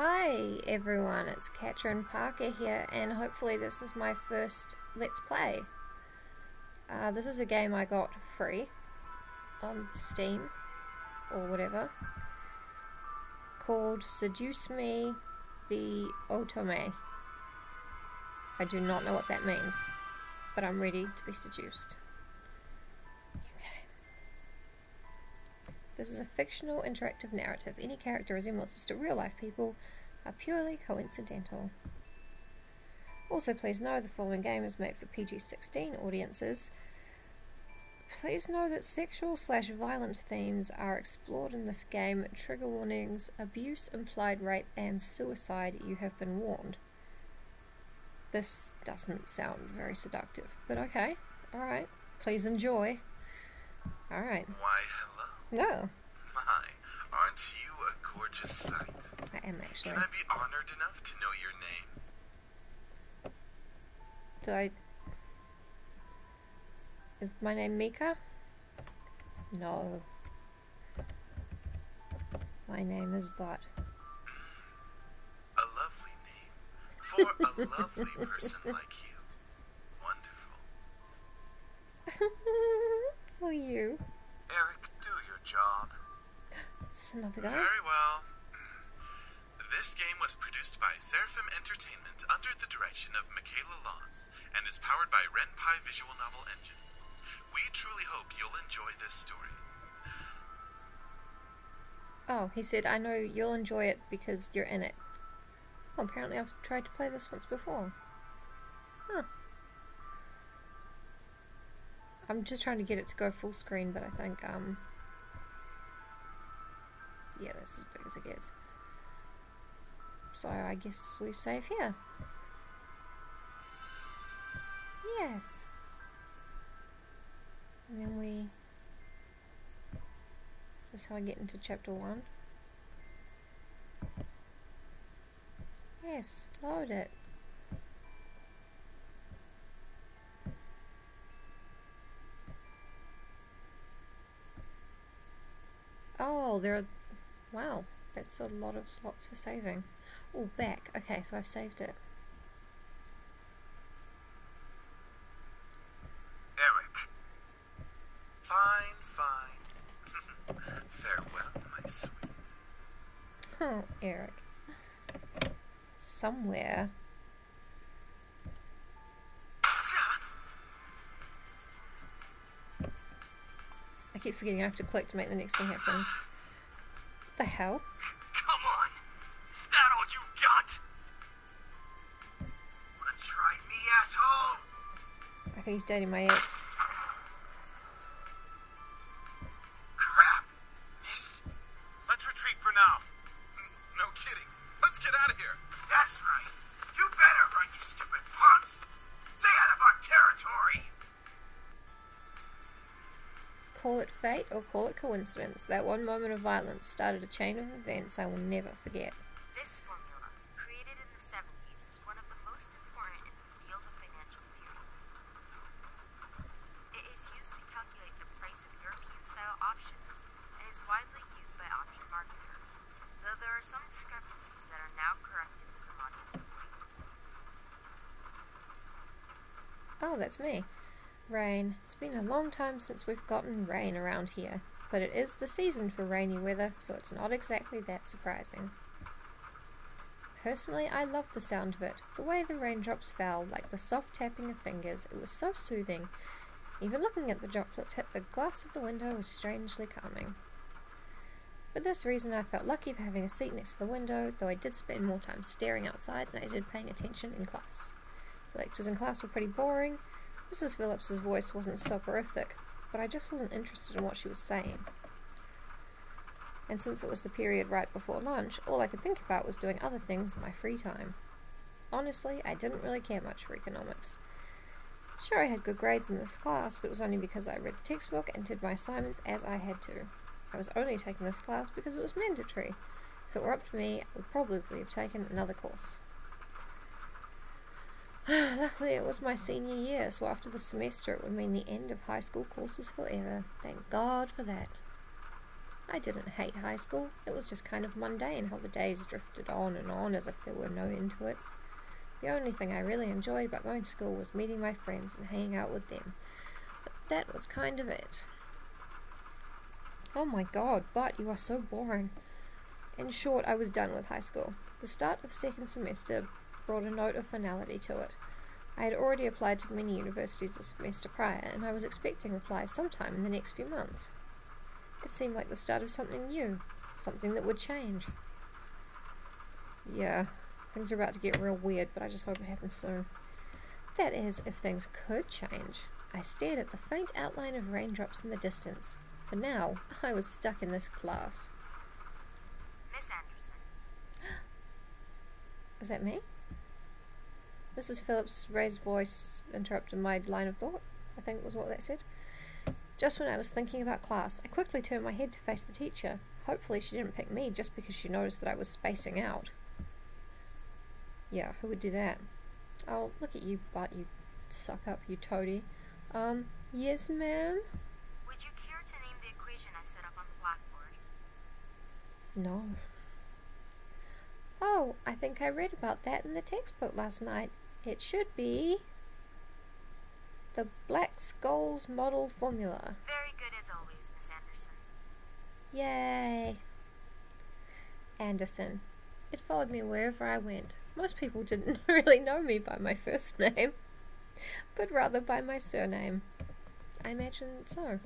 Hi everyone, it's Catren Parker here, and hopefully this is my first Let's Play. This is a game I got free on Steam, or whatever, called Seduce Me, the Otome. I do not know what that means, but I'm ready to be seduced. Okay. This is a fictional interactive narrative. Any character resemblances to real-life people are purely coincidental. Also, please know the following game is made for PG-16 audiences. Please know that sexual/violent themes are explored in this game. Trigger warnings, abuse, implied rape, and suicide. You have been warned. This doesn't sound very seductive, but okay. Alright. Please enjoy. Alright. Why, hello. No. My, aren't you a gorgeous sight? I am actually. Can I be honored enough to know your name? Is my name Mika? No. My name is Bot. A lovely name. For a lovely person like you. Wonderful. Who are you? Eric, do your job. Is this another guy? Very well. This game was produced by Seraphim Entertainment under the direction of Michaela Laws and is powered by Ren'Py Visual Novel Engine. We truly hope you'll enjoy this story. Oh, he said, I know you'll enjoy it because you're in it. Oh, apparently I've tried to play this once before. Huh. I'm just trying to get it to go full screen, but I think, yeah, that's as big as it gets. So I guess we save here. Yes. And then we... Is this how I get into chapter 1? Yes, load it. Oh, there are... Wow, that's a lot of slots for saving. Oh, back. Okay, so I've saved it. Eric. Fine, fine. Farewell, my sweet. Oh, Eric. Somewhere. I keep forgetting I have to click to make the next thing happen. What the hell? Come on! Is that all you got? Wanna try me, asshole? I think he's dating my ex. Crap! Missed. Let's retreat for now. No kidding. Let's get out of here. That's right. You better run, you stupid punks. Stay out of our territory. Call it fate or call it coincidence. That one moment of violence started a chain of events I will never forget. This formula, created in the 70s, is one of the most important in the field of financial theory. It is used to calculate the price of European-style options and is widely used by option marketers, though there are some discrepancies that are now corrected in the commodity. Oh, that's me. Rain. It's been a long time since we've gotten rain around here, but it is the season for rainy weather, so it's not exactly that surprising. Personally, I loved the sound of it. The way the raindrops fell, like the soft tapping of fingers, it was so soothing. Even looking at the droplets hit the glass of the window was strangely calming. For this reason, I felt lucky for having a seat next to the window, though I did spend more time staring outside than I did paying attention in class. The lectures in class were pretty boring. Mrs. Phillips's voice wasn't soporific, but I just wasn't interested in what she was saying. And since it was the period right before lunch, all I could think about was doing other things in my free time. Honestly, I didn't really care much for economics. Sure, I had good grades in this class, but it was only because I read the textbook and did my assignments as I had to. I was only taking this class because it was mandatory. If it were up to me, I would probably have taken another course. Luckily it was my senior year, so after the semester it would mean the end of high school courses forever. Thank God for that. I didn't hate high school. It was just kind of mundane how the days drifted on as if there were no end to it. The only thing I really enjoyed about going to school was meeting my friends and hanging out with them. But that was kind of it. Oh my god, but you are so boring. In short, I was done with high school. The start of second semester brought a note of finality to it. I had already applied to many universities the semester prior, and I was expecting replies sometime in the next few months. It seemed like the start of something new, something that would change. Yeah, things are about to get real weird, but I just hope it happens soon. That is, if things could change. I stared at the faint outline of raindrops in the distance. For now, I was stuck in this class. Miss Anderson. Is that me? Mrs. Phillips' raised voice interrupted my line of thought, I think was what that said. Just when I was thinking about class, I quickly turned my head to face the teacher. Hopefully she didn't pick me just because she noticed that I was spacing out. Yeah, who would do that? Oh, look at you, butt, you suck up, you toady. Yes, ma'am? Would you care to name the equation I set up on the blackboard? No. Oh, I think I read about that in the textbook last night. It should be the Black Skulls model formula. Very good as always, Miss Anderson. Yay. Anderson. It followed me wherever I went. Most people didn't really know me by my first name, but rather by my surname. I imagine so.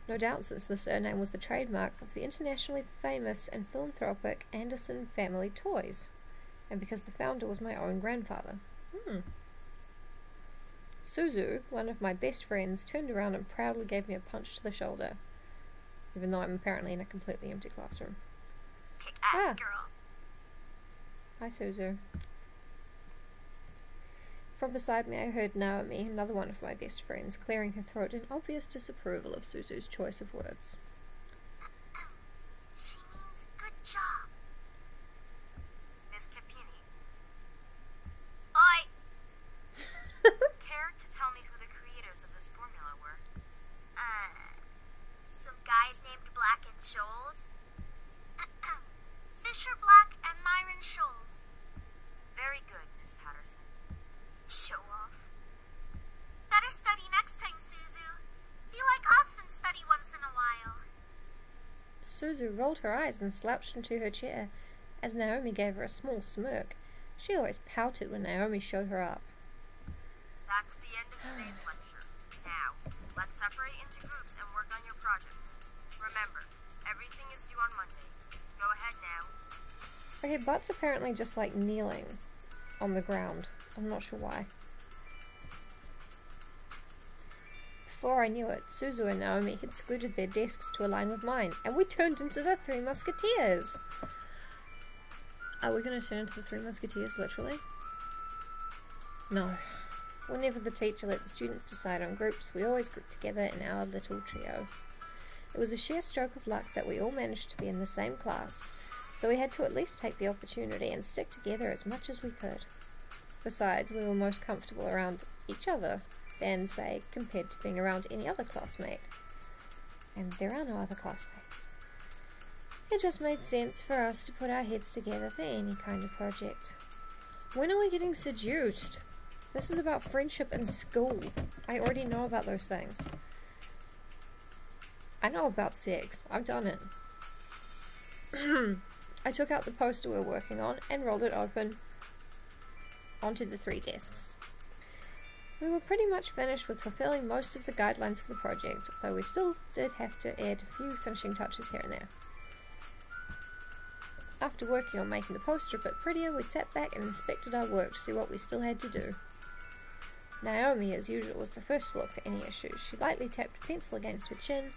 No doubt, since the surname was the trademark of the internationally famous and philanthropic Anderson Family Toys, and because the founder was my own grandfather. Suzu, one of my best friends, turned around and proudly gave me a punch to the shoulder, even though I'm apparently in a completely empty classroom. Kick-ass girl. Hi, Suzu. From beside me I heard Naomi, another one of my best friends, clearing her throat in obvious disapproval of Suzu's choice of words. She means good job. Miss Capini. Oi! Care to tell me who the creators of this formula were? Some guys named Black and Scholes. Fisher Black and Myron Scholes. Very good, Miss Patterson. Show off. Better study next time, Suzu. Be like us and study once in a while. Suzu rolled her eyes and slouched into her chair, as Naomi gave her a small smirk. She always pouted when Naomi showed her up. That's the end of today's lecture. Now, let's separate into groups and work on your projects. Remember, everything is due on Monday. Go ahead now. Okay, Butt's apparently just like kneeling on the ground. I'm not sure why. Before I knew it, Suzu and Naomi had scooted their desks to align with mine, and we turned into the Three Musketeers. Are we going to turn into the Three Musketeers, literally? No. Whenever the teacher let the students decide on groups, we always grouped together in our little trio. It was a sheer stroke of luck that we all managed to be in the same class, so we had to at least take the opportunity and stick together as much as we could. Besides, we were most comfortable around each other than, say, compared to being around any other classmate. And there are no other classmates. It just made sense for us to put our heads together for any kind of project. When are we getting seduced? This is about friendship and school. I already know about those things. I know about sex. I've done it. I took out the poster we're working on and rolled it open onto the 3 desks. We were pretty much finished with fulfilling most of the guidelines for the project, though we still did have to add a few finishing touches here and there. After working on making the poster a bit prettier, we sat back and inspected our work to see what we still had to do. Naomi, as usual, was the first to look for any issues. She lightly tapped a pencil against her chin,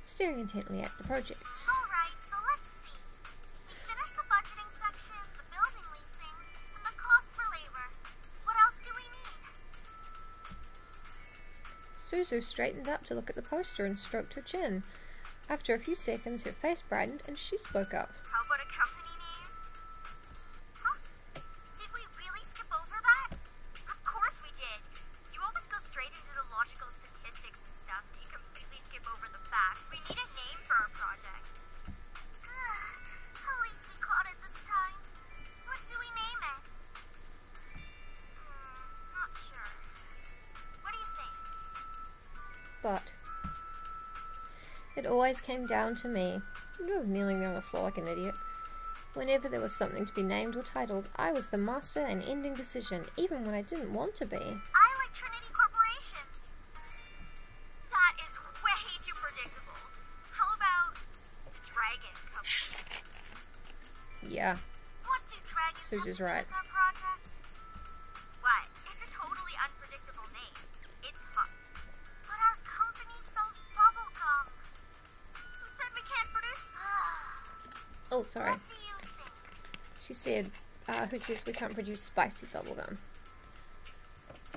staring intently at the projects. Alright, so let's see. We finished the budgeting section, the building leasing, and the cost for labor. What else do we need? Suzu straightened up to look at the poster and stroked her chin. After a few seconds, her face brightened and she spoke up. How about a company name? Huh? Did we really skip over that? Of course we did. You always go straight into the logical statistics and stuff. You completely skip over the facts. We need a name for our project. It always came down to me. I was kneeling there on the floor like an idiot. Whenever there was something to be named or titled, I was the master and ending decision, even when I didn't want to be. I like Trinity Corporations. That is way too predictable. How about Dragon Company? Yeah, What do dragons Susie's have to do right. with our project? What? It's a totally unpredictable name. It's hot. But our company sells bubblegum. Who said we can't produce? Oh, sorry. What do you think? She said, who says we can't produce spicy bubblegum?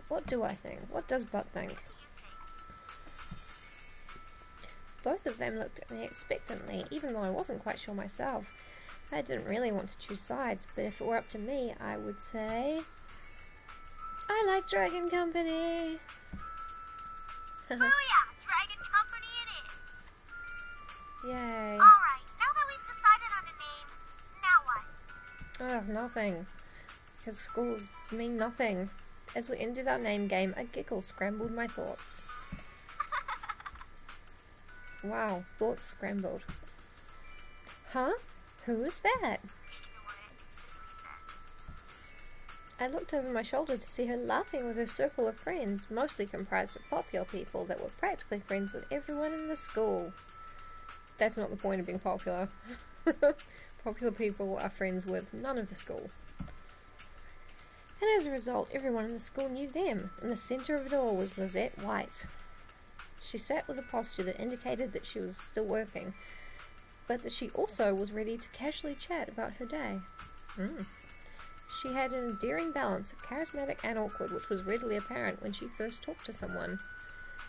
What do I think? What does Butt think? What do you think? Both of them looked at me expectantly, even though I wasn't quite sure myself. I didn't really want to choose sides, but if it were up to me, I would say... I like Dragon Company! Booyah! Dragon Company it is! Yay. Alright, now that we've decided on a name, now what? Oh, nothing. Because schools mean nothing. As we ended our name game, a giggle scrambled my thoughts. Wow, thoughts scrambled. Huh? Who is that? Ignore it, it's just reset. I looked over my shoulder to see her laughing with her circle of friends, mostly comprised of popular people that were practically friends with everyone in the school. That's not the point of being popular. Popular people are friends with none of the school. And as a result, everyone in the school knew them, and the centre of it all was Lizette White. She sat with a posture that indicated that she was still working, but that she also was ready to casually chat about her day. She had an endearing balance of charismatic and awkward, which was readily apparent when she first talked to someone.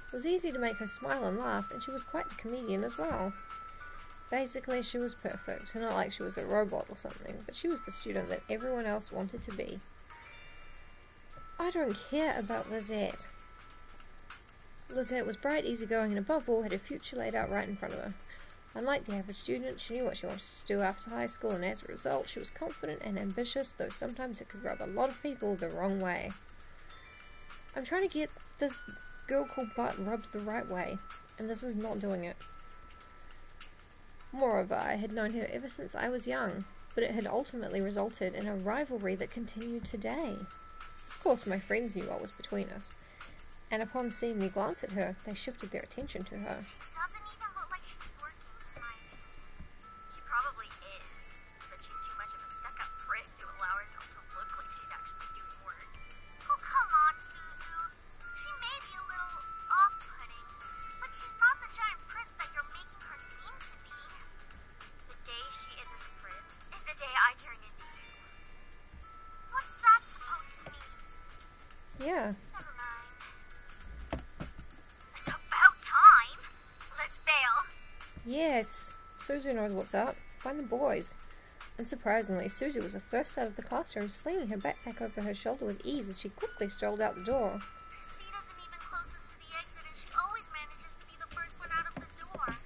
It was easy to make her smile and laugh, and she was quite the comedian as well. Basically, she was perfect, not like she was a robot or something, but she was the student that everyone else wanted to be. I don't care about Lizette. Lizette was bright, easygoing, and above all had her future laid out right in front of her. Unlike the average student, she knew what she wanted to do after high school, and as a result, she was confident and ambitious, though sometimes it could rub a lot of people the wrong way. I'm trying to get this girl called Butt rubbed the right way, and this is not doing it. Moreover, I had known her ever since I was young, but it had ultimately resulted in a rivalry that continued today. Of course, my friends knew what was between us, and upon seeing me glance at her, they shifted their attention to her. She doesn't even look like she's working, in my opinion. She probably is, but she's too much of a stuck-up priss to allow herself to look like she's actually doing work. Oh, come on, Suzu. She may be a little off-putting, but she's not the giant priss that you're making her seem to be. The day she isn't a priss is the day I turn into you. What's that supposed to mean? Yeah. Never mind. It's about time. Let's bail. Yes, Suzu knows what's up. Find the boys. Unsurprisingly, Suzu was the first out of the classroom, slinging her backpack over her shoulder with ease as she quickly strolled out the door. Her seat isn't even closest to the exit, and she always manages to be the first one out of the door.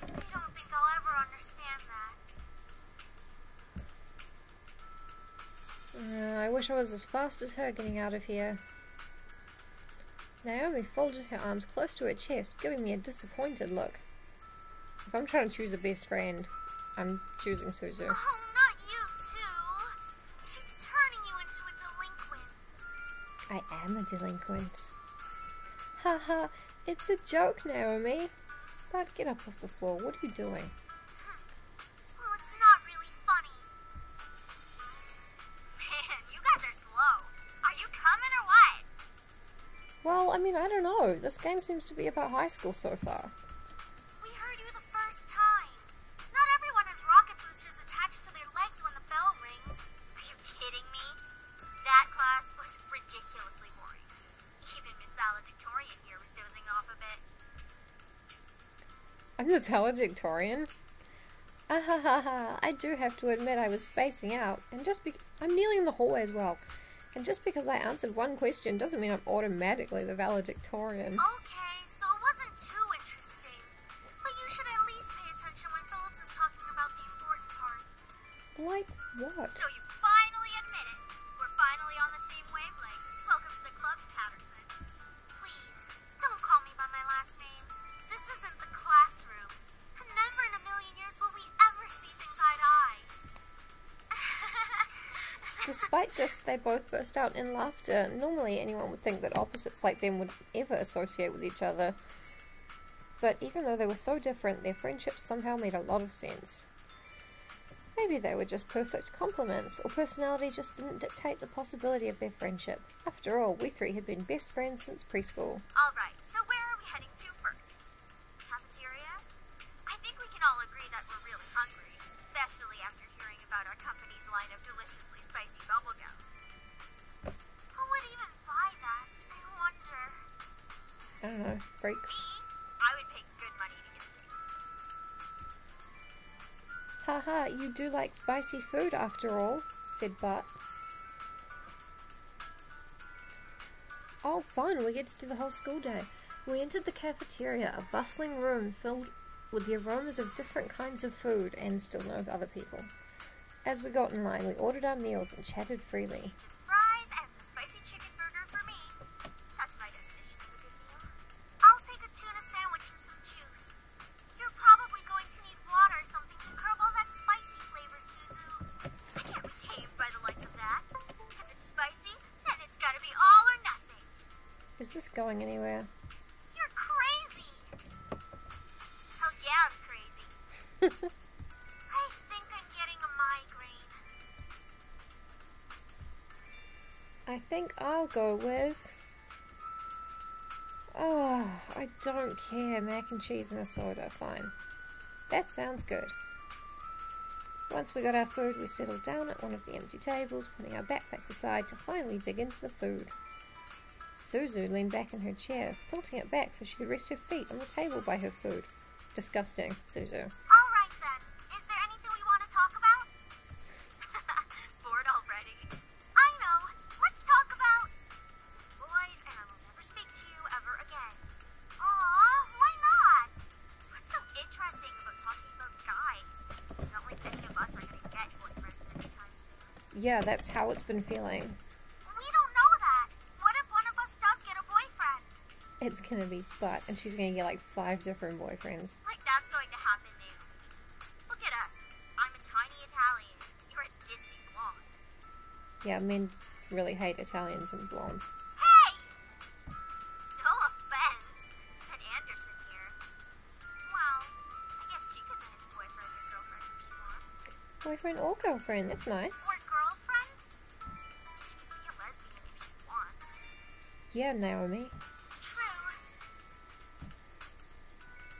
I don't think I'll ever understand that. I wish I was as fast as her getting out of here. Naomi folded her arms close to her chest, giving me a disappointed look. If I'm trying to choose a best friend, I'm choosing Suzu. Oh, not you, too. She's turning you into a delinquent. I am a delinquent. Haha, it's a joke, Naomi. But get up off the floor. What are you doing? Well, it's not really funny. Man, you guys are slow. Are you coming or what? Well, I mean, I don't know. This game seems to be about high school so far. We heard you the first time. Not everyone has rocket boosters attached to their legs when the bell rings. Are you kidding me? That class was ridiculously boring. Even Miss Valedictorian here was dozing off a bit. I'm the valedictorian. Ahahaha, I do have to admit I was spacing out, and I'm kneeling in the hallway as well. And just because I answered one question doesn't mean I'm automatically the valedictorian. Okay, so it wasn't too interesting. But you should at least pay attention when Phillips is talking about the important parts. Like what? So you finally admit it. We're finally on the same wavelength. Welcome to the club, Patterson. Please, don't call me by my last name. This isn't the classroom. Despite this, they both burst out in laughter. Normally, anyone would think that opposites like them would ever associate with each other. But even though they were so different, their friendship somehow made a lot of sense. Maybe they were just perfect complements, or personality just didn't dictate the possibility of their friendship. After all, we three had been best friends since preschool. Alright, so where are we heading to first? Cafeteria? I think we can all agree that we're really hungry, especially after hearing about our company's line of deliciously spicy bubblegum. Who would even buy that? I wonder. I don't know, freaks. Me? I would pay good money to get a taste. Haha, you do like spicy food after all, said Bart. Oh, fun, we get to do the whole school day. We entered the cafeteria, a bustling room filled with the aromas of different kinds of food and still no other people. As we got in line, we ordered our meals and chatted freely. Fries and the spicy chicken burger for me. That's my definition of a good meal. I'll take a tuna sandwich and some juice. You're probably going to need water or something to curb all that spicy flavor, Suzu. I can't be tamed by the likes of that. If it's spicy, then it's gotta be all or nothing. Is this going anywhere? You're crazy. Hell yeah, I'm crazy. I think I'm getting a migraine. I think I'll go with... Oh, I don't care. Mac and cheese and a soda. Fine. That sounds good. Once we got our food, we settled down at one of the empty tables, putting our backpacks aside to finally dig into the food. Suzu leaned back in her chair, tilting it back so she could rest her feet on the table by her food. Disgusting, Suzu. Alright then. Is there anything we want to talk about? Bored already? I know. Let's talk about... Boys, and I will never speak to you ever again. Aw, why not? What's so interesting about talking about guys? Not like any of us are gonna get boyfriends anytime soon. Yeah, that's how it's been feeling. We don't know that. What if one of us does get a boyfriend? It's gonna be butt, and she's gonna get like 5 different boyfriends. Like that's going to happen, Naomi. Look at us. I'm a tiny Italian. You're a ditzy blonde. Yeah, men really hate Italians and blondes. Hey! No offense. And Anderson here. Well, I guess she could be any boyfriend or girlfriend if she wants. Boyfriend or girlfriend, that's nice. Or girlfriend? She could be a lesbian if she wants. Yeah, Naomi. True.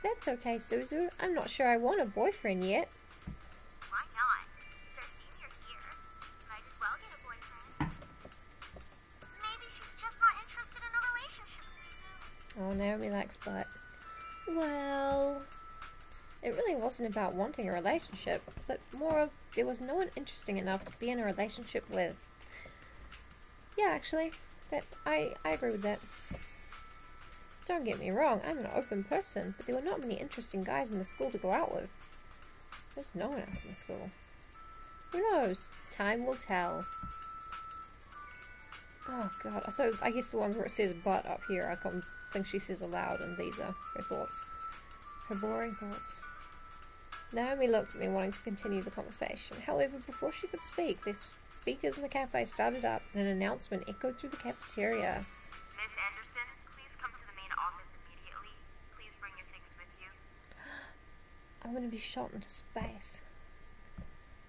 That's okay, Suzu. I'm not sure I want a boyfriend yet. Why not? It's our senior year. Might as well get a boyfriend. Maybe she's just not interested in a relationship, Suzu. Oh, Naomi likes butt. Well, it really wasn't about wanting a relationship, but more of there was no one interesting enough to be in a relationship with. Yeah, actually, I agree with that. Don't get me wrong, I'm an open person, but there were not many interesting guys in the school to go out with. There's no one else in the school. Who knows? Time will tell. Oh god, so I guess the ones where it says but up here, I can't think she says aloud, and these are her thoughts. Her boring thoughts. Naomi looked at me wanting to continue the conversation. However, before she could speak, the speakers in the cafe started up and an announcement echoed through the cafeteria. Miss Anderson, please come to the main office immediately. Please bring your things with you. I'm going to be shot into space.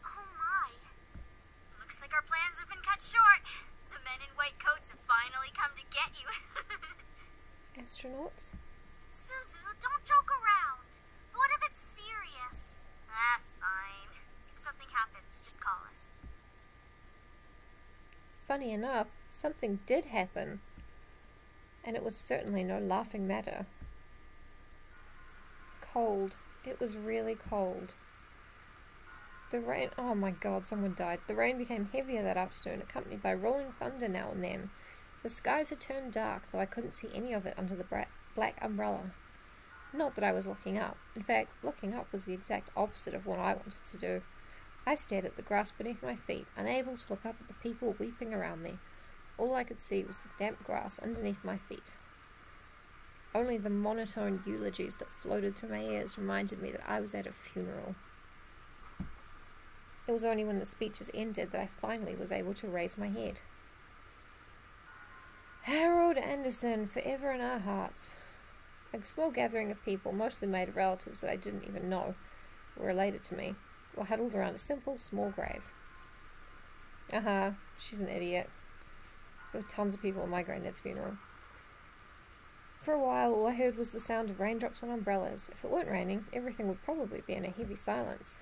Oh my. Looks like our plans have been cut short. The men in white coats have finally come to get you. Astronauts? Suzu, don't joke around. What if it's serious? Fine. If something happens, just call us. Funny enough, something did happen. And it was certainly no laughing matter. Cold. It was really cold. The rain... Oh my god, someone died. The rain became heavier that afternoon, accompanied by rolling thunder now and then. The skies had turned dark, though I couldn't see any of it under the black umbrella. Not that I was looking up. In fact, looking up was the exact opposite of what I wanted to do. I stared at the grass beneath my feet, unable to look up at the people weeping around me. All I could see was the damp grass underneath my feet. Only the monotone eulogies that floated through my ears reminded me that I was at a funeral. It was only when the speeches ended that I finally was able to raise my head. Harold Anderson, forever in our hearts. A small gathering of people, mostly made of relatives that I didn't even know were related to me, were huddled around a simple, small grave. She's an idiot. There were tons of people at my granddad's funeral. For a while, all I heard was the sound of raindrops on umbrellas. If it weren't raining, everything would probably be in a heavy silence.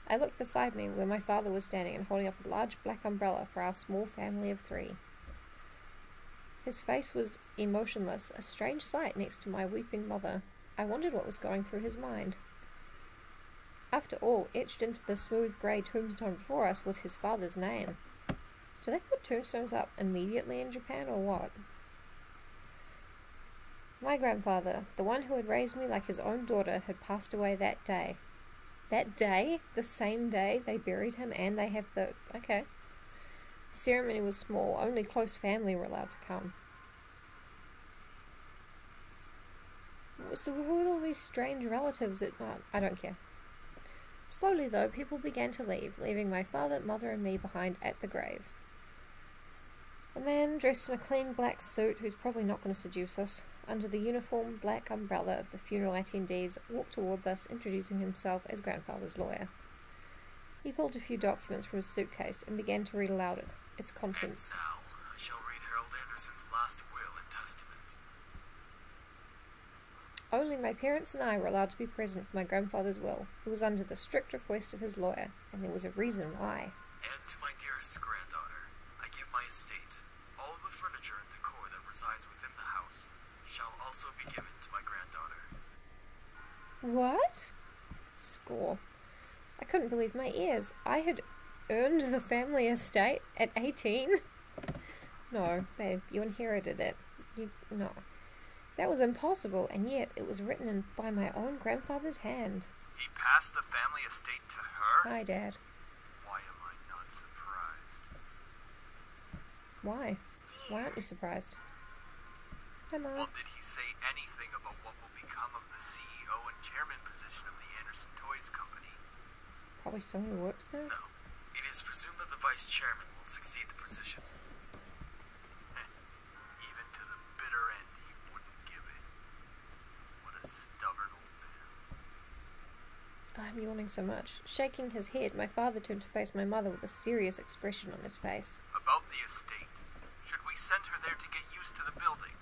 I looked beside me, where my father was standing and holding up a large black umbrella for our small family of 3. His face was emotionless, a strange sight next to my weeping mother. I wondered what was going through his mind. After all, etched into the smooth grey tombstone before us was his father's name. Do they put tombstones up immediately in Japan, or what? My grandfather, the one who had raised me like his own daughter, had passed away that day. That day? The same day they buried him, and they have the... Okay. The ceremony was small, only close family were allowed to come. So who are all these strange relatives that... I don't care. Slowly, though, people began to leave, leaving my father, mother, and me behind at the grave. A man dressed in a clean black suit, who's probably not going to seduce us, under the uniform black umbrella of the funeral attendees, walked towards us, introducing himself as grandfather's lawyer. He pulled a few documents from his suitcase and began to read aloud its contents. And now, I shall read Harold Anderson's last will and testament. Only my parents and I were allowed to be present for my grandfather's will. It was under the strict request of his lawyer, and there was a reason why. And to my dearest granddaughter, I give my estate. All the furniture and decor that resides within the house shall also be given to my granddaughter. What? Score. I couldn't believe my ears. I had earned the family estate at 18? No, babe, you inherited it. No. That was impossible, and yet it was written in by my own grandfather's hand. He passed the family estate to her? Hi, Dad. Why am I not surprised? Why? Why aren't you surprised? Hi, Mom. Well, did he say anything about what will become of the CEO and chairman position of the Anderson Toys Company? Probably someone who works there? No. It is presumed that the vice chairman will succeed the position. Even to the bitter end, he wouldn't give in. What a stubborn old man. I'm yawning so much. Shaking his head, my father turned to face my mother with a serious expression on his face. About the estate. Should we send her there to get used to the building?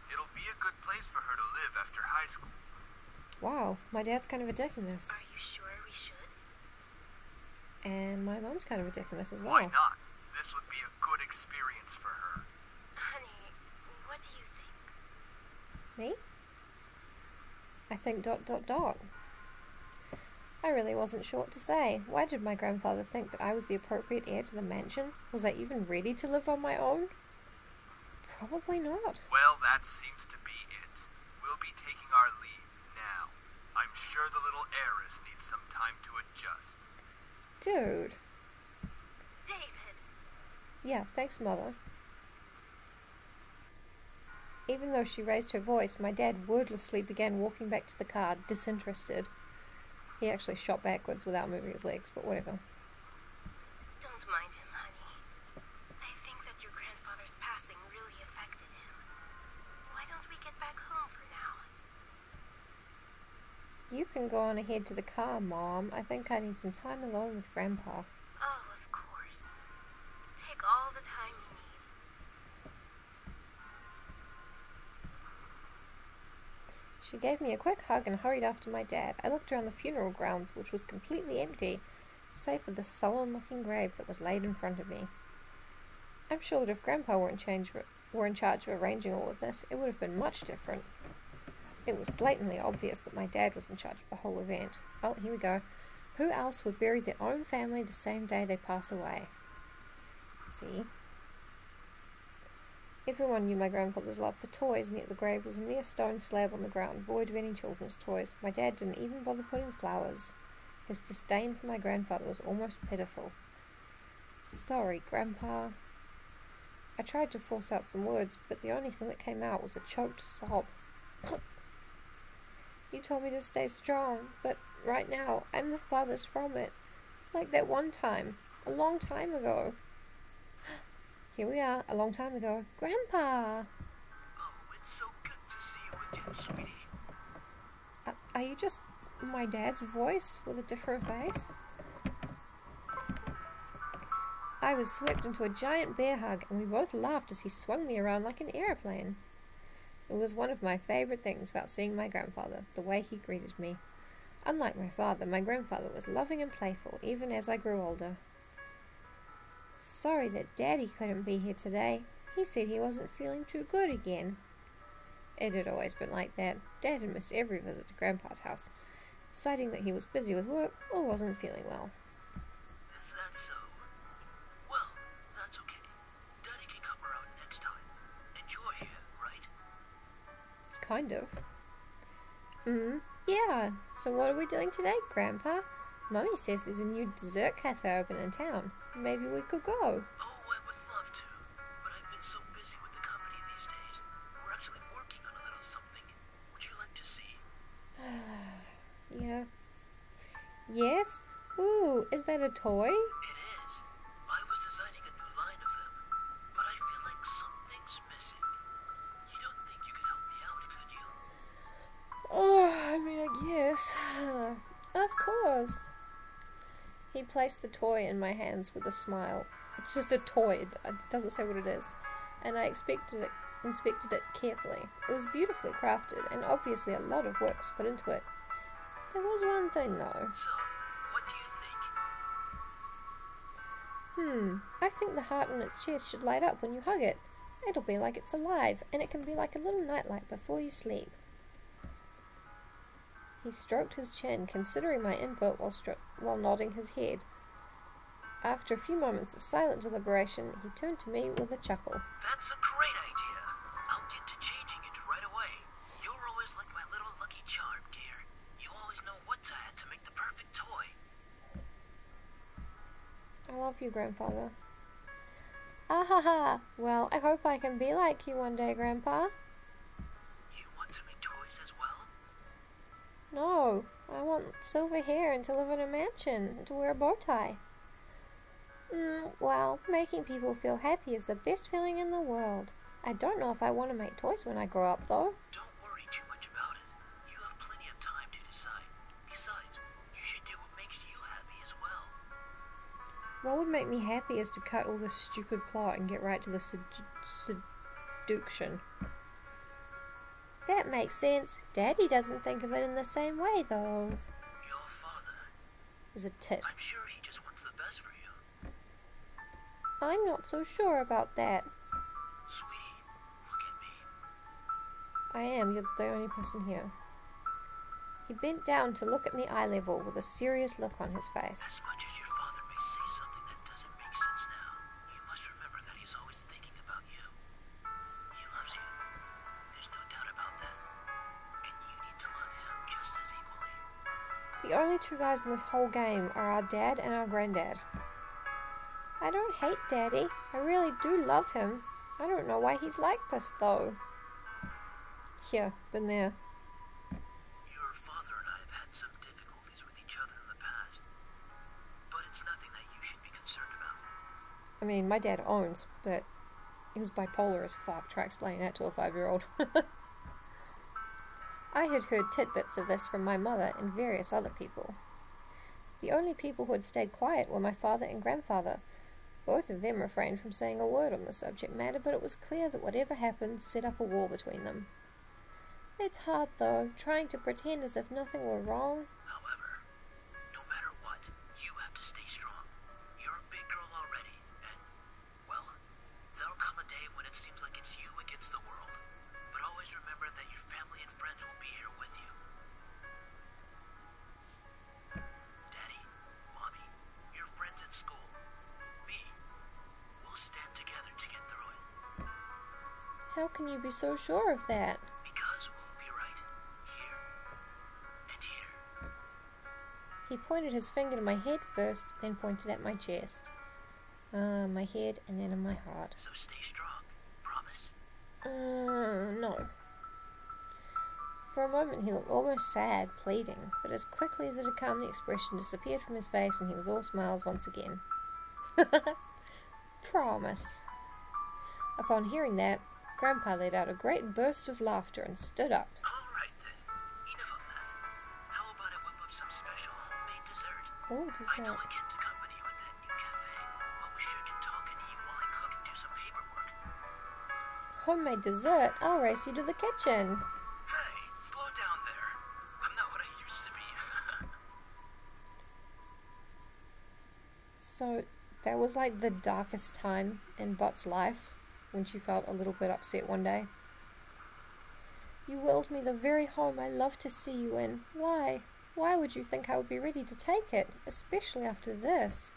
It'll be a good place for her to live after high school. Wow, my dad's kind of a dick in this. Are you sure we should? And my mom's kind of a dick in this as well. Why not? This would be a good experience for her. Honey, what do you think? Me? I think ... I really wasn't sure what to say. Why did my grandfather think that I was the appropriate heir to the mansion? Was I even ready to live on my own? Probably not. Well, that seems to be it. We'll be taking our leave now. I'm sure the little heiress needs some time to adjust. Dude. David! Yeah, thanks, Mother. Even though she raised her voice, my dad wordlessly began walking back to the car, disinterested. He actually shot backwards without moving his legs, but whatever. Don't mind him, honey. I think that your grandfather's passing really affected him. Why don't we get back home for now? You can go on ahead to the car, Mom. I think I need some time alone with Grandpa. Oh, of course. Take all the time you need. She gave me a quick hug and hurried after my dad. I looked around the funeral grounds, which was completely empty, save for the sullen-looking grave that was laid in front of me. I'm sure that if Grandpa were in charge of arranging all of this, it would have been much different. It was blatantly obvious that my dad was in charge of the whole event. Oh, here we go. Who else would bury their own family the same day they pass away? See? Everyone knew my grandfather's love for toys, and yet the grave was a mere stone slab on the ground, void of any children's toys. My dad didn't even bother putting flowers. His disdain for my grandfather was almost pitiful. Sorry, Grandpa. I tried to force out some words, but the only thing that came out was a choked sob. You told me to stay strong, but right now, I'm the farthest from it. Like that one time, a long time ago. Here we are, a long time ago. Grandpa! Oh, it's so good to see you again, sweetie. Are you just my dad's voice with a different face? I was swept into a giant bear hug, and we both laughed as he swung me around like an airplane. It was one of my favourite things about seeing my grandfather, the way he greeted me. Unlike my father, my grandfather was loving and playful, even as I grew older. Sorry that Daddy couldn't be here today. He said he wasn't feeling too good again. It had always been like that. Dad had missed every visit to Grandpa's house, citing that he was busy with work or wasn't feeling well. Is that so? Well, that's okay. Daddy can come around next time. And you're here, right? Kind of. Yeah. So what are we doing today, Grandpa? Mummy says there's a new dessert cafe open in town. Maybe we could go. Oh, I would love to. But I've been so busy with the company these days. We're actually working on a little something. Would you like to see? Yeah. Yes? Ooh, is that a toy? It is. I was designing a new line of them. But I feel like something's missing. You don't think you could help me out, could you? Oh, I mean, I guess. Of course. He placed the toy in my hands with a smile. It's just a toy. It doesn't say what it is. And I inspected it carefully. It was beautifully crafted, and obviously a lot of work was put into it. There was one thing, though. So, what do you think? I think the heart on its chest should light up when you hug it. It'll be like it's alive, and it can be like a little nightlight before you sleep. He stroked his chin, considering my input while nodding his head. After a few moments of silent deliberation, he turned to me with a chuckle. That's a great idea. I'll get to changing it right away. You're always like my little lucky charm, dear. You always know what to add to make the perfect toy. I love you, Grandfather. Ah ha ha! Well, I hope I can be like you one day, Grandpa. You want to make toys as well? No, I want silver hair and to live in a mansion and to wear a bow tie. Well, making people feel happy is the best feeling in the world. I don't know if I want to make toys when I grow up, though. Don't worry too much about it. You have plenty of time to decide. Besides, you should do what makes you happy as well. What would make me happy is to cut all this stupid plot and get right to the seduction. That makes sense. Daddy doesn't think of it in the same way, though. Your father Is a tit. I'm sure he just wants the best for you. I'm not so sure about that. Sweetie, look at me. I am. You're the only person here. He bent down to look at me eye level with a serious look on his face. As much as your father may say something that doesn't make sense now, you must remember that he's always thinking about you. He loves you. There's no doubt about that. And you need to love him just as equally. The only two guys in this whole game are our dad and our granddad. I don't hate Daddy. I really do love him. I don't know why he's like this, though. Yeah, been there. Your father and I have had some difficulties with each other in the past. But it's nothing that you should be concerned about. I mean, my dad owns, but he was bipolar as fuck. Try explaining that to a 5-year-old. I had heard tidbits of this from my mother and various other people. The only people who had stayed quiet were my father and grandfather. Both of them refrained from saying a word on the subject matter, but it was clear that whatever happened set up a wall between them. It's hard, though, trying to pretend as if nothing were wrong. However, no matter what, you have to stay strong. You're a big girl already, and, well, there'll come a day when it seems like it's you against the world. But always remember that your family and friends will be here with you. Daddy, Mommy, your friends at school, me, we'll stand together to get through it. How can you be so sure of that? Because we'll be right here and here. He pointed his finger to my head first, then pointed at my chest. My head, and then in my heart. So stay strong. Promise? No. For a moment he looked almost sad, pleading, but as quickly as it had come, the expression disappeared from his face and he was all smiles once again. Promise. Upon hearing that, Grandpa let out a great burst of laughter and stood up. All right then. Enough of that. How about I whip up some special homemade dessert? Oh, I know dessert. I can't accompany you in that new cafe, but we sure can talk and eat while I cook and do some paperwork. Homemade dessert? I'll race you to the kitchen. Hey, slow down there. I'm not what I used to be. So, that was like the darkest time in Bot's life, when she felt a little bit upset one day. You willed me the very home I love to see you in. Why? Why would you think I would be ready to take it, especially after this?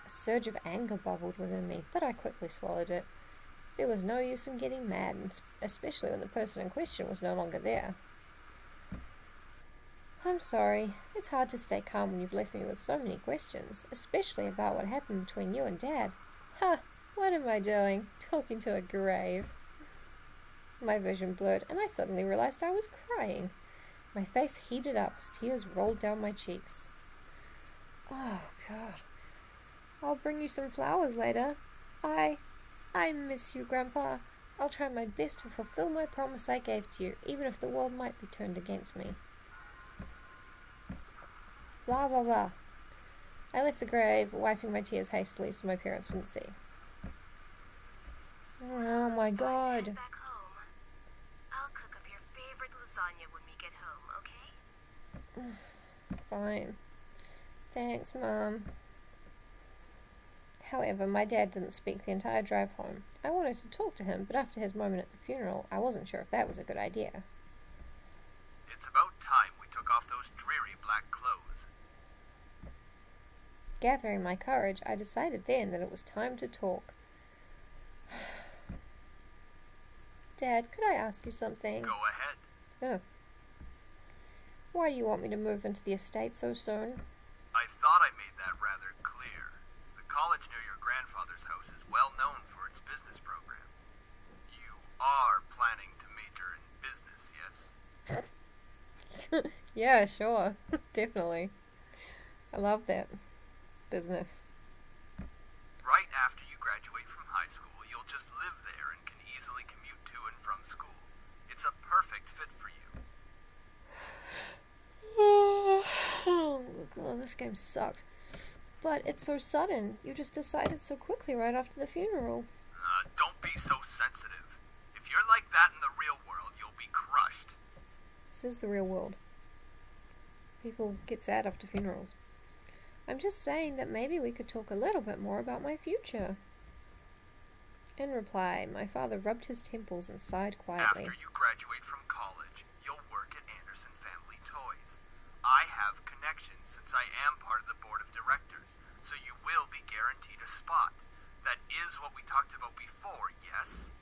A surge of anger bubbled within me, but I quickly swallowed it. There was no use in getting mad, especially when the person in question was no longer there. I'm sorry. It's hard to stay calm when you've left me with so many questions, especially about what happened between you and Dad. Huh, what am I doing? Talking to a grave. My vision blurred, and I suddenly realized I was crying. My face heated up as tears rolled down my cheeks. Oh, God. I'll bring you some flowers later. I miss you, Grandpa. I'll try my best to fulfill my promise I gave to you, even if the world might be turned against me. Blah, blah, blah. I left the grave, wiping my tears hastily so my parents wouldn't see. Oh my God. Head back home. I'll cook up your favorite lasagna when we get home, okay? Fine. Thanks, Mom. However, my dad didn't speak the entire drive home. I wanted to talk to him, but after his moment at the funeral, I wasn't sure if that was a good idea. It's about time we took off those dreary black clothes. Gathering my courage, I decided then that it was time to talk. Dad, could I ask you something? Go ahead. Oh. Why do you want me to move into the estate so soon? I thought I made that rather clear. The college near your grandfather's house is well known for its business program. You are planning to major in business, yes? Yeah, sure. Definitely. I love that. Business. Right after you graduate from high school, you'll just live there and can easily commute to and from school. It's a perfect fit for you. Oh, God, this game sucks. But it's so sudden. You just decided so quickly right after the funeral. Don't be so sensitive. If you're like that in the real world, you'll be crushed. This is the real world. People get sad after funerals. I'm just saying that maybe we could talk a little bit more about my future. In reply, my father rubbed his temples and sighed quietly. After you graduate from college, you'll work at Anderson Family Toys. I have connections since I am part of the board of directors, so you will be guaranteed a spot. That is what we talked about before, yes?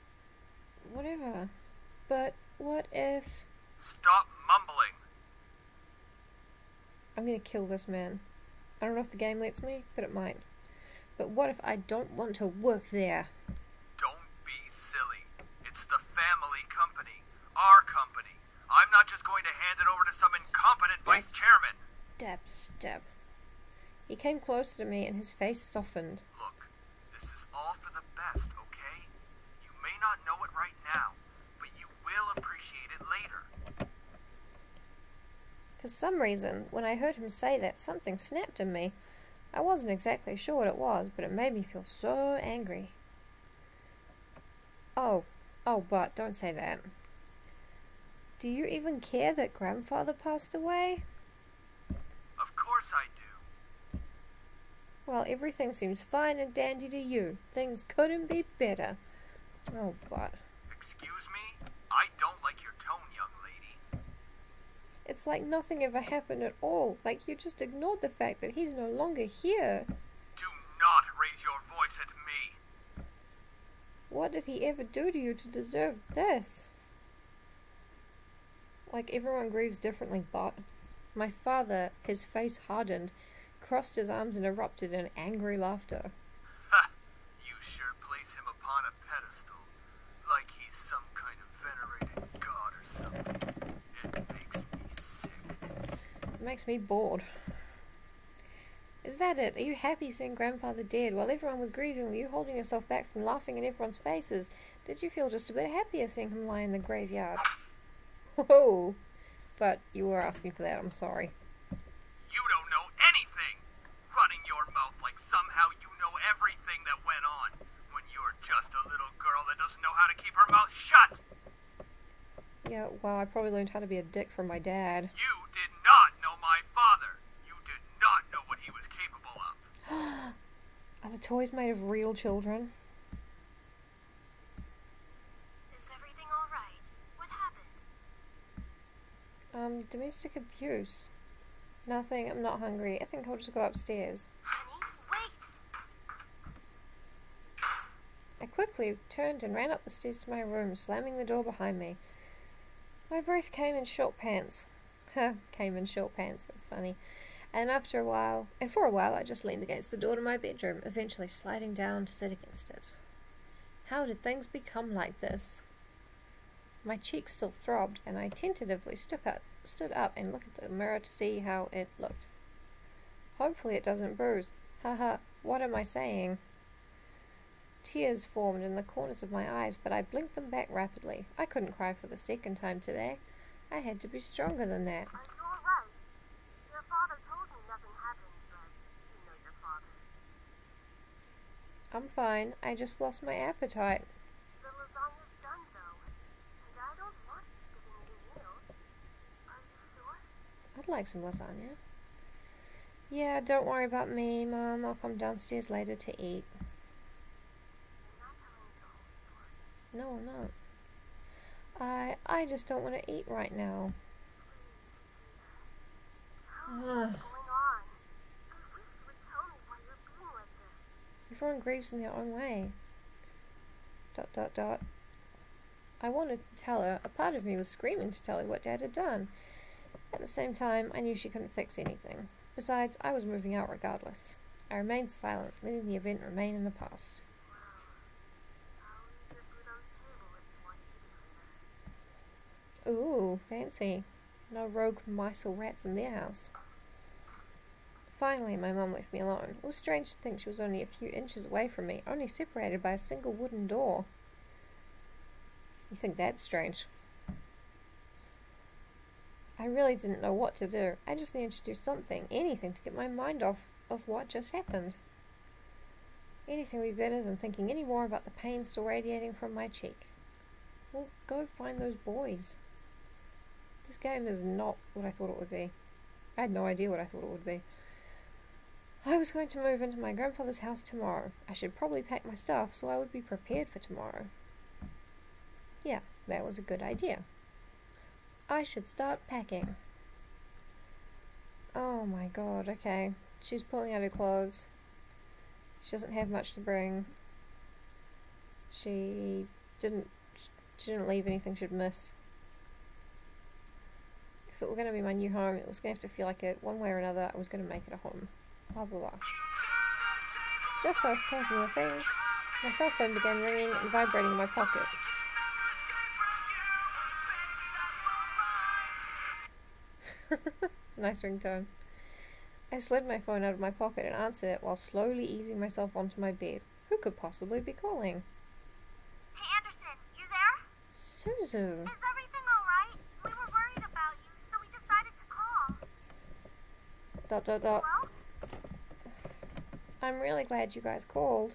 Whatever. But what if... Stop mumbling! I'm gonna kill this man. I don't know if the game lets me, but it might. But what if I don't want to work there? Don't be silly. It's the family company. Our company. I'm not just going to hand it over to some incompetent vice chairman. Step. He came closer to me and his face softened. Look, this is all for the best, okay? You may not know it right now, but you will appreciate it later. For some reason, when I heard him say that, something snapped in me. I wasn't exactly sure what it was, but it made me feel so angry. Oh, but don't say that. Do you even care that Grandfather passed away? Of course I do. Well, everything seems fine and dandy to you. Things couldn't be better. Oh, but... Excuse me? I don't like your tone, young lady. It's like nothing ever happened at all. Like you just ignored the fact that he's no longer here. Do not raise your voice at me. What did he ever do to you to deserve this? Like everyone grieves differently, but my father, his face hardened, crossed his arms and erupted in angry laughter. Ha! You sure place him upon a pedestal, like he's some kind of venerated god or something. makes me bored. Is that it? Are you happy seeing Grandfather dead? While everyone was grieving, were you holding yourself back from laughing in everyone's faces? Did you feel just a bit happier seeing him lie in the graveyard? Oh, but you were asking for that, I'm sorry. You don't know anything! Running your mouth like somehow you know everything that went on, when you're just a little girl that doesn't know how to keep her mouth shut! Yeah, well, I probably learned how to be a dick from my dad. You did not know my father! You did not know what he was capable of! Are the toys made of real children? Is everything alright? What happened? Domestic abuse. Nothing, I'm not hungry. I think I'll just go upstairs. Honey, wait! I quickly turned and ran up the stairs to my room, slamming the door behind me. My breath came in short pants. Came in short pants, that's funny. And for a while, I just leaned against the door to my bedroom, eventually sliding down to sit against it. How did things become like this? My cheek still throbbed, and I tentatively stood up and looked at the mirror to see how it looked. Hopefully it doesn't bruise. Haha, what am I saying? Tears formed in the corners of my eyes, but I blinked them back rapidly. I couldn't cry for the second time today. I had to be stronger than that. Are you alright? Your father told me nothing happened, but you know your father. I'm fine. I just lost my appetite. The lasagna's done, though, and I don't want you giving me meals. Are you sure? I'd like some lasagna. Yeah, don't worry about me, Mom. I'll come downstairs later to eat. You're not telling me the whole story. No, I'm not. I just don't want to eat right now. Please, tell me what's going on. I wish you would tell me why you're being like this. Everyone grieves in their own way. ... I wanted to tell her. A part of me was screaming to tell her what Dad had done. At the same time, I knew she couldn't fix anything. Besides, I was moving out regardless. I remained silent, letting the event remain in the past. I'll leave your food on the table if you want eating later. Ooh, fancy. No rogue mice or rats in their house. Finally, my mum left me alone. It was strange to think she was only a few inches away from me, only separated by a single wooden door. You think that's strange? I really didn't know what to do. I just needed to do something, anything to get my mind off of what just happened. Anything would be better than thinking any more about the pain still radiating from my cheek. Well, go find those boys. This game is not what I thought it would be. I had no idea what I thought it would be. I was going to move into my grandfather's house tomorrow. I should probably pack my stuff so I would be prepared for tomorrow. Yeah, that was a good idea. I should start packing. Oh my god, okay. She's pulling out her clothes. She doesn't have much to bring. She didn't leave anything she'd miss. If it were going to be my new home, it was going to have to feel like it. One way or another, I was going to make it a home. Blah blah blah. Just as I was packing the things, my cell phone began ringing and vibrating in my pocket. Nice ringtone. I slid my phone out of my pocket and answered it while slowly easing myself onto my bed. Who could possibly be calling? Hey, Anderson, you there? Suzu. Is everything alright? We were worried about you, so we decided to call. Well? I'm really glad you guys called.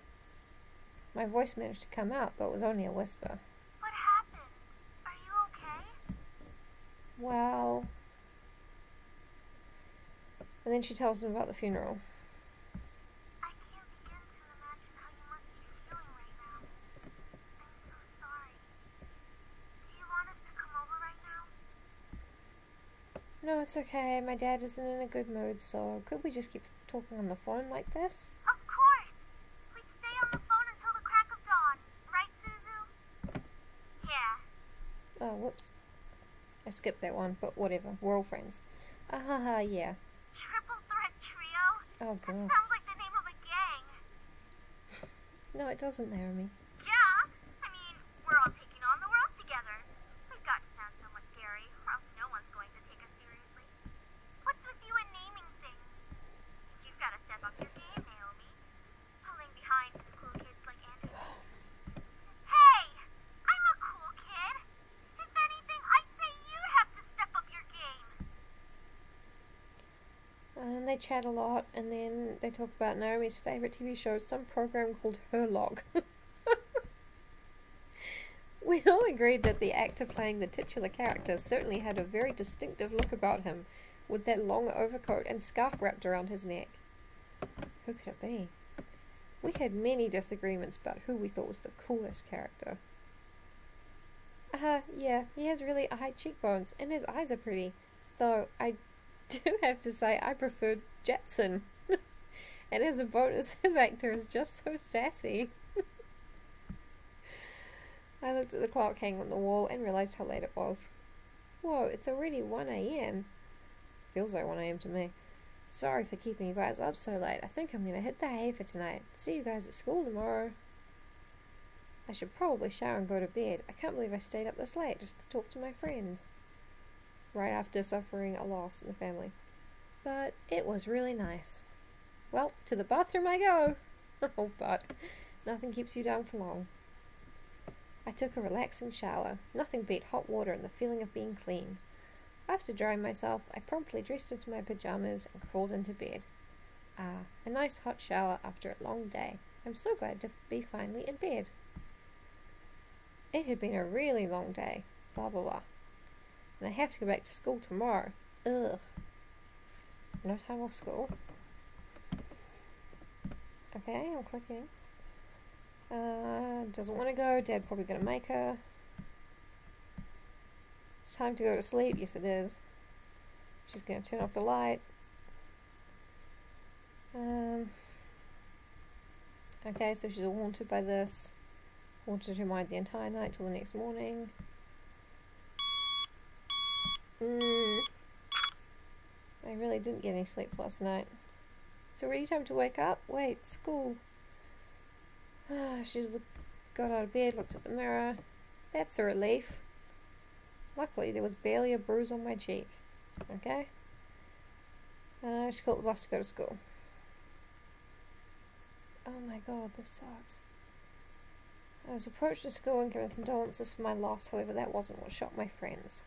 My voice managed to come out, though it was only a whisper. What happened? Are you okay? Well... And then she tells him about the funeral. I can't begin to imagine how you must be feeling right now. I'm so sorry. Do you want us to come over right now? No, it's okay. My dad isn't in a good mood, so could we just keep talking on the phone like this? Of course! We'd stay on the phone until the crack of dawn. Right, Suzu? Yeah. Oh, whoops. I skipped that one, but whatever. We're all friends. Yeah. Triple Threat Trio? Oh, That God. sounds like the name of a gang. No, it doesn't, Naomi. Yeah. I mean, we're all taking on the world together. We've got to sound somewhat scary, or else no one's going to take us seriously. What's with you chat a lot, and then they talk about Naomi's favourite TV show, some program called Her Log. We all agreed that the actor playing the titular character certainly had a very distinctive look about him, with that long overcoat and scarf wrapped around his neck. Who could it be? We had many disagreements about who we thought was the coolest character. Yeah, he has really high cheekbones, and his eyes are pretty. Though, I do have to say, I preferred Jetson. And as a bonus, his actor is just so sassy. I looked at the clock hanging on the wall and realised how late it was. Whoa, it's already 1 AM. Feels like 1 AM to me. Sorry for keeping you guys up so late. I think I'm going to hit the hay for tonight. See you guys at school tomorrow. I should probably shower and go to bed. I can't believe I stayed up this late just to talk to my friends. Right after suffering a loss in the family. But it was really nice. Well, to the bathroom I go. Oh, but nothing keeps you down for long. I took a relaxing shower. Nothing beat hot water and the feeling of being clean. After drying myself, I promptly dressed into my pajamas and crawled into bed. Ah, a nice hot shower after a long day. I'm so glad to be finally in bed. It had been a really long day. Blah blah blah. And I have to go back to school tomorrow. Ugh. No time off school. Okay, I'm clicking. Doesn't want to go. Dad probably gonna make her. It's time to go to sleep. Yes, it is. She's gonna turn off the light. Okay, so she's all haunted by this. Haunted her mind the entire night till the next morning. I really didn't get any sleep last night. It's already time to wake up. Wait, school. She's got out of bed, looked at the mirror. That's a relief. Luckily, there was barely a bruise on my cheek. Okay. She called the bus to go to school. Oh my god, this sucks. I was approached at school and given condolences for my loss, however that wasn't what shocked my friends.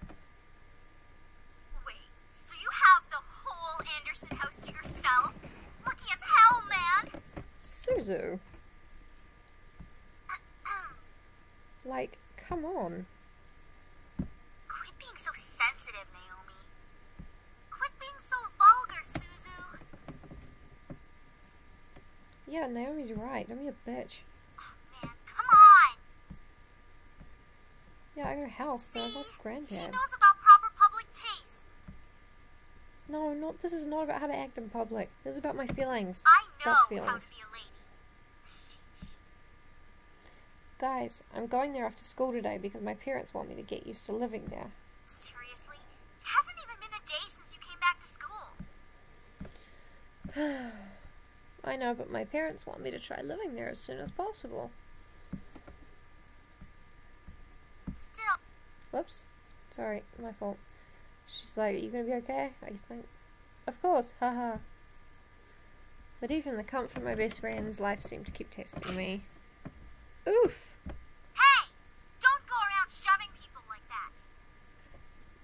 Wait, so you have the whole Anderson house to yourself? Lucky as hell, man! Suzu! Like, come on. Quit being so sensitive, Naomi. Quit being so vulgar, Suzu. Yeah, Naomi's right. Don't be a bitch. Oh, man, come on! Yeah, I got a house, but I See? lost granddad. She knows about proper public taste. No, this is not about how to act in public. This is about my feelings. I know That's how to feelings. be a lady. Sheesh. Guys, I'm going there after school today because my parents want me to get used to living there. Seriously? It hasn't even been a day since you came back to school. I know, but my parents want me to try living there as soon as possible. Still, Whoops. Sorry, my fault. She's like, are you gonna be okay? I think. Of course, haha. But even the comfort of my best friends, life seemed to keep testing me. Oof! hey! Don't go around shoving people like that.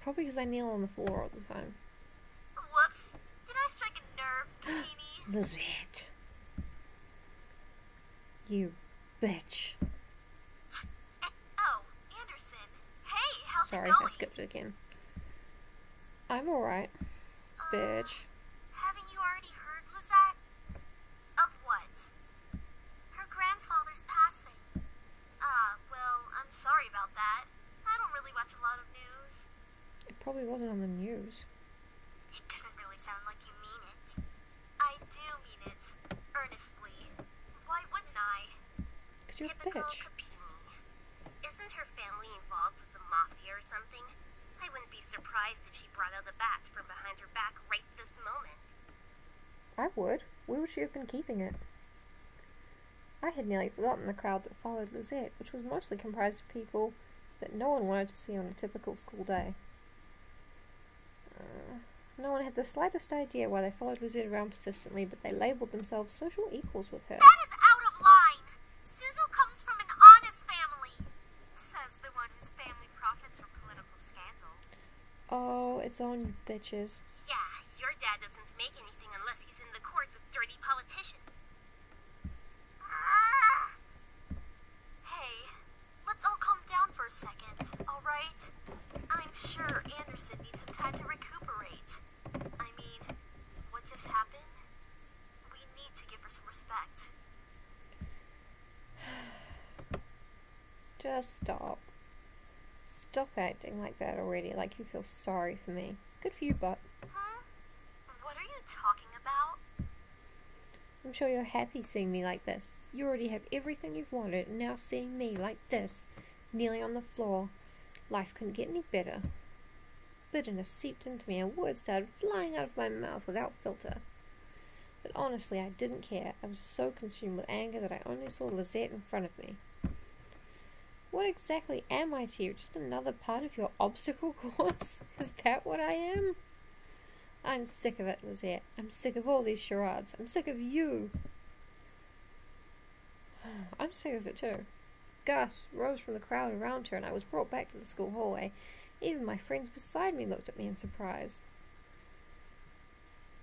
Probably because I kneel on the floor all the time. Whoops. Did I strike a nerve, Tahini? Lizette. You bitch. Oh, Anderson. Hey, how's Sorry, it going? I skipped it again. I'm alright, bitch. Haven't you already heard, Lizette? Of what? Her grandfather's passing. Well, I'm sorry about that. I don't really watch a lot of news. It probably wasn't on the news. It doesn't really sound like you mean it. I do mean it. Earnestly. Why wouldn't I? Because you're a Typical bitch. Capini. Isn't her family involved with the mafia or something? I wouldn't be surprised if she brought out the bat from behind her back right this moment. I would. Where would she have been keeping it? I had nearly forgotten the crowd that followed Lizette, which was mostly comprised of people that no one wanted to see on a typical school day. No one had the slightest idea why they followed Lizette around persistently, but they labelled themselves social equals with her. That is out of line. Suzu comes from an honest family. Says the one whose family profits from political scandals. Oh, it's on you bitches. Yeah, your dad doesn't make anything unless he Just stop. Stop acting like that already, like you feel sorry for me. Good for you, but Huh? What are you talking about? I'm sure you're happy seeing me like this. You already have everything you've wanted, and now seeing me like this, kneeling on the floor. Life couldn't get any better. Bitterness seeped into me and words started flying out of my mouth without filter. But honestly, I didn't care. I was so consumed with anger that I only saw Lizette in front of me. What exactly am I to you? Just another part of your obstacle course? Is that what I am? I'm sick of it, Lizette. I'm sick of all these charades. I'm sick of you. I'm sick of it too. Gasps rose from the crowd around her, and I was brought back to the school hallway. Even my friends beside me looked at me in surprise.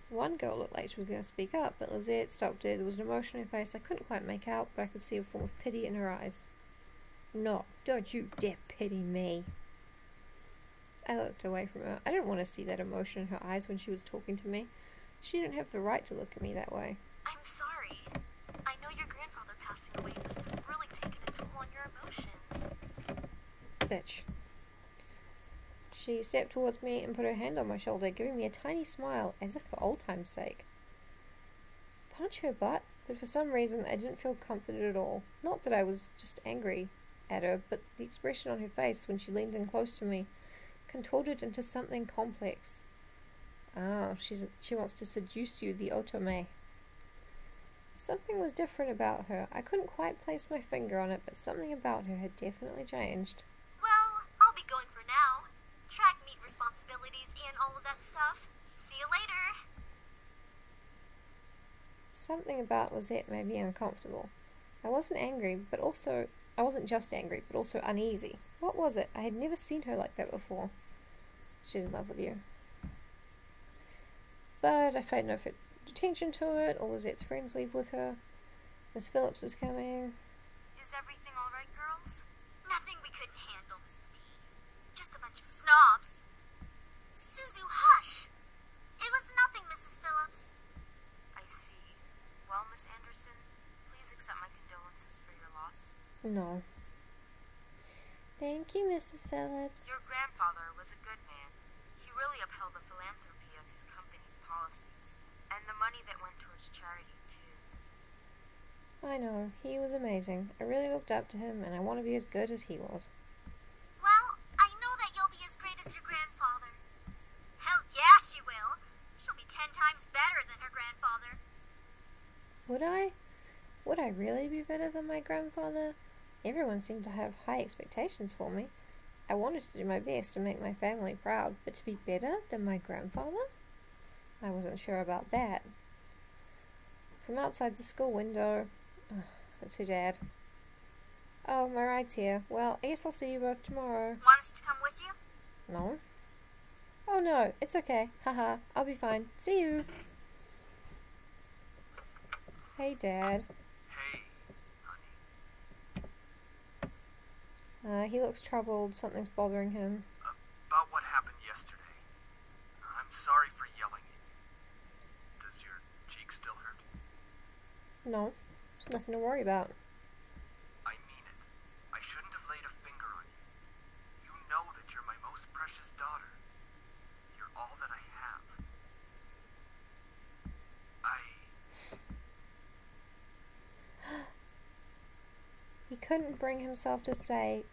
One girl looked like she was going to speak up, but Lizette stopped her. There was an emotion in her face I couldn't quite make out, but I could see a form of pity in her eyes. No, don't you dare pity me. I looked away from her. I didn't want to see that emotion in her eyes when she was talking to me. She didn't have the right to look at me that way. I'm sorry. I know your grandfather passing away must have really taken a toll on your emotions. Bitch. She stepped towards me and put her hand on my shoulder, giving me a tiny smile, as if for old time's sake. Punch her butt, but for some reason I didn't feel comforted at all. Not that I was just angry at her, but the expression on her face when she leaned in close to me contorted into something complex. Ah, she wants to seduce you, the Otome. Something was different about her. I couldn't quite place my finger on it, but something about her had definitely changed. Well, I'll be going for now. Track meet responsibilities and all of that stuff. See you later. Something about Lizette made me uncomfortable. I wasn't just angry, but also uneasy. What was it? I had never seen her like that before. She's in love with you. But I paid no attention to it. All Lizette's friends leave with her. Miss Phillips is coming. Is everything alright, girls? Nothing we couldn't handle, Mrs. P. Just a bunch of snobs. Suzu, hush! It was nothing, Mrs. Phillips. I see. Well, Miss Anderson, please accept my condolences for your loss. No. Thank you, Mrs. Phillips. Your grandfather was a good man. He really upheld the philanthropy of his company's policies, and the money that went towards charity, too. I know. He was amazing. I really looked up to him, and I want to be as good as he was. Well, I know that you'll be as great as your grandfather. Hell yeah, she will. She'll be 10 times better than her grandfather. Would I? Would I really be better than my grandfather? Everyone seemed to have high expectations for me. I wanted to do my best to make my family proud, but to be better than my grandfather? I wasn't sure about that. From outside the school window... That's her dad. Oh, my ride's here. Well, I guess I'll see you both tomorrow. Want us to come with you? No? Oh no, it's okay. Haha, I'll be fine. See you! Hey, Dad. Hey, honey. He looks troubled. Something's bothering him. About what happened yesterday. I'm sorry for yelling at you. Does your cheek still hurt? No, there's nothing to worry about. I mean it. I shouldn't have laid a finger on you. You know that you're my most precious daughter. You're all that I have. He couldn't bring himself to say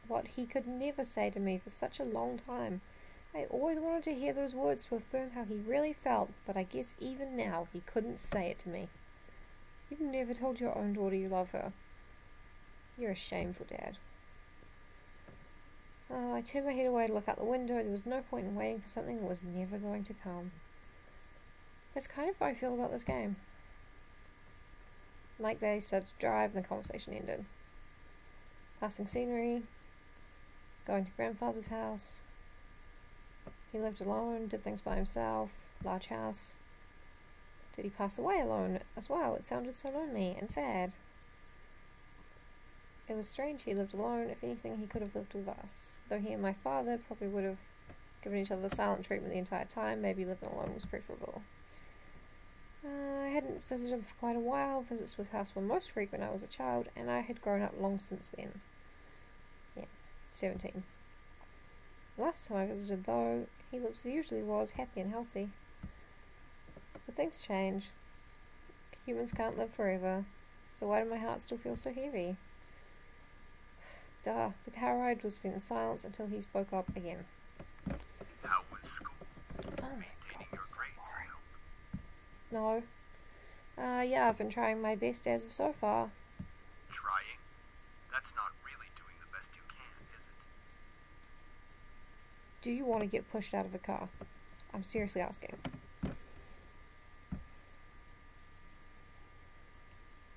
what he could never say to me for such a long time. I always wanted to hear those words to affirm how he really felt, but I guess even now he couldn't say it to me. You've never told your own daughter you love her. You're a shameful dad. Oh, I turned my head away to look out the window. There was no point in waiting for something that was never going to come. That's kind of how I feel about this game. Like they started to drive and the conversation ended. Passing scenery. Going to grandfather's house. He lived alone, did things by himself. Large house. Did he pass away alone as well? It sounded so lonely and sad. It was strange he lived alone. If anything, he could have lived with us. Though he and my father probably would have given each other the silent treatment the entire time, maybe living alone was preferable. I hadn't visited him for quite a while. Visits to his house were most frequent when I was a child, and I had grown up long since then. 17. Last time I visited, though, he looked as he usually was, happy and healthy. But things change. Humans can't live forever, so why do my heart still feel so heavy? Duh, the car ride was spent in silence until he spoke up again. How was school? Oh my Maintaining god, your so grades, I boring. hope. No. Yeah, I've been trying my best as of so far. Trying? That's not really doing the best you can, is it? Do you want to get pushed out of a car? I'm seriously asking.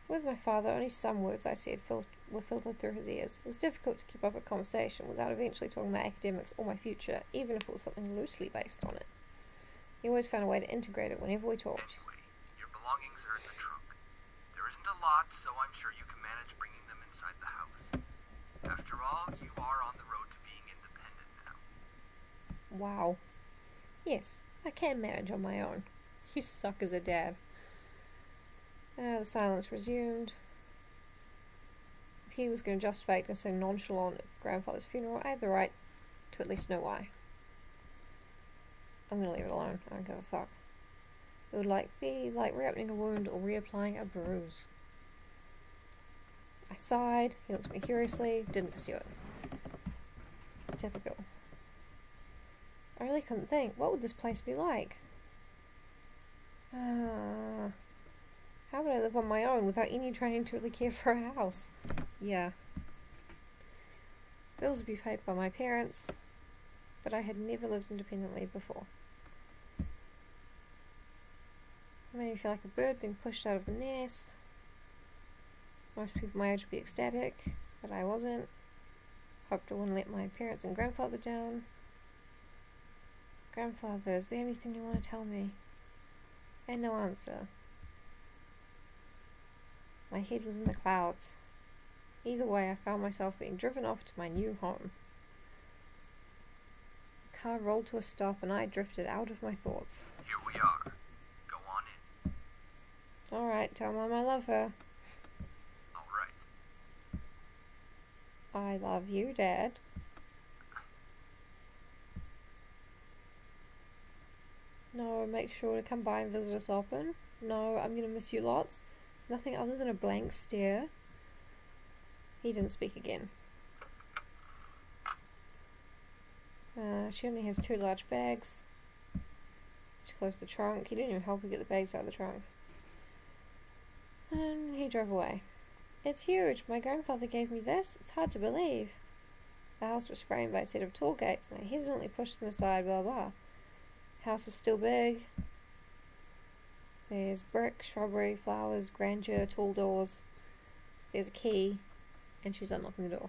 With my father, only some words I said were filtered through his ears. It was difficult to keep up a conversation without eventually talking about academics or my future, even if it was something loosely based on it. He always found a way to integrate it whenever we talked. Anyway, your belongings are in the trunk. There isn't a lot, so I'm sure you can manage bringing them inside the house. After all, you are on the road to being independent now. Wow. Yes, I can manage on my own. You suck as a dad. The silence resumed. If he was going to justify acting so nonchalant at grandfather's funeral, I had the right to at least know why. I'm going to leave it alone. I don't give a fuck. It would be like reopening a wound or reapplying a bruise. I sighed. He looked at me curiously. Didn't pursue it. Typical. I really couldn't think. What would this place be like? How would I live on my own without any training to really care for a house? Yeah. Bills would be paid by my parents, but I had never lived independently before. It made me feel like a bird being pushed out of the nest. Most people my age would be ecstatic, but I wasn't. Hoped I wouldn't let my parents and grandfather down. Grandfather, is there anything you want to tell me? And no answer. My head was in the clouds. Either way, I found myself being driven off to my new home. The car rolled to a stop and I drifted out of my thoughts. Here we are. Go on in. Alright, tell Mom I love her. All right. I love you, Dad. No, make sure to come by and visit us often. No, I'm gonna miss you lots. Nothing other than a blank stare. He didn't speak again. She only has 2 large bags. She closed the trunk. He didn't even help her get the bags out of the trunk. And he drove away. It's huge. My grandfather gave me this. It's hard to believe. The house was framed by a set of tall gates, and I hesitantly pushed them aside, blah blah. House is still big. There's brick, shrubbery, flowers, grandeur, tall doors. There's a key, and she's unlocking the door.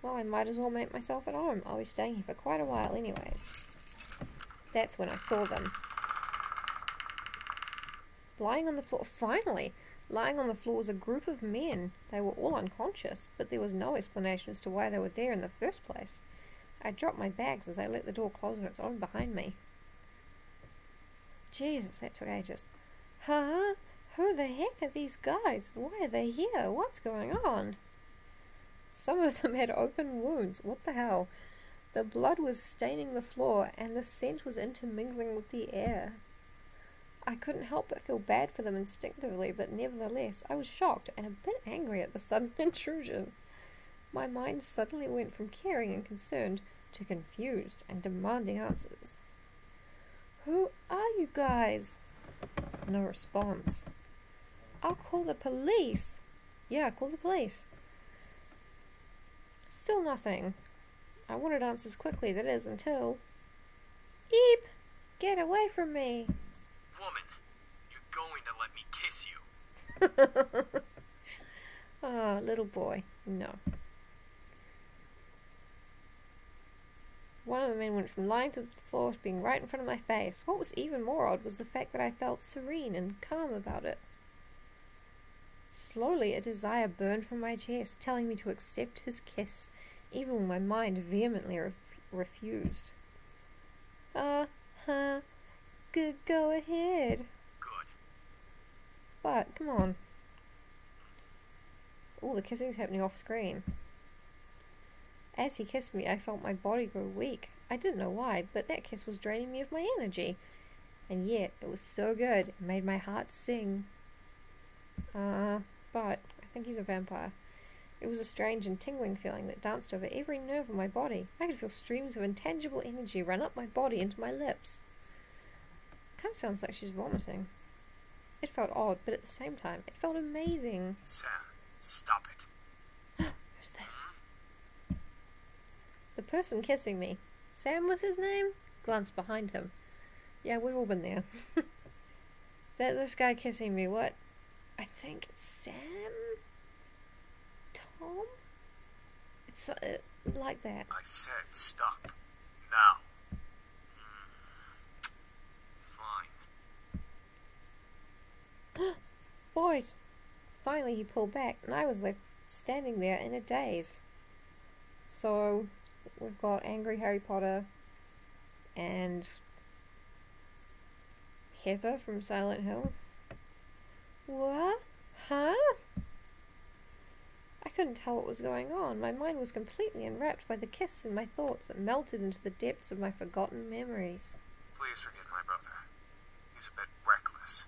Well, I might as well make myself at home. I'll be staying here for quite a while anyways. That's when I saw them. Lying on the floor. Finally! Lying on the floor was a group of men. They were all unconscious, but there was no explanation as to why they were there in the first place. I dropped my bags as I let the door close on its own behind me. Jesus, that took ages. Huh? Who the heck are these guys? Why are they here? What's going on? Some of them had open wounds. What the hell? The blood was staining the floor, and the scent was intermingling with the air. I couldn't help but feel bad for them instinctively, but nevertheless, I was shocked and a bit angry at the sudden intrusion. My mind suddenly went from caring and concerned to confused and demanding answers. Who are you guys? No response. I'll call the police. Yeah, call the police. Still nothing. I wanted answers quickly, that is, until... Eep! Get away from me! Woman, you're going to let me kiss you. Oh, little boy. No. One of the men went from lying to the floor to being right in front of my face. What was even more odd was the fact that I felt serene and calm about it. Slowly, a desire burned from my chest, telling me to accept his kiss, even when my mind vehemently refused. Go ahead. Good. But, come on. Oh, the kissing's happening off screen. As he kissed me, I felt my body grow weak. I didn't know why, but that kiss was draining me of my energy. And yet, it was so good, it made my heart sing. But I think he's a vampire. It was a strange and tingling feeling that danced over every nerve of my body. I could feel streams of intangible energy run up my body into my lips. Kind of sounds like she's vomiting. It felt odd, but at the same time, it felt amazing. Sam, stop it. Who's this? The person kissing me. Sam was his name? Glanced behind him. Yeah, we've all been there. This guy kissing me, what? I think it's Sam? Tom? It's like that. I said stop. Now. Fine. Boys! Finally he pulled back, and I was left standing there in a daze. So, we've got angry Harry Potter and Heather from Silent Hill. What? Huh? I couldn't tell what was going on. My mind was completely enwrapped by the kiss and my thoughts that melted into the depths of my forgotten memories. Please forgive my brother. He's a bit reckless.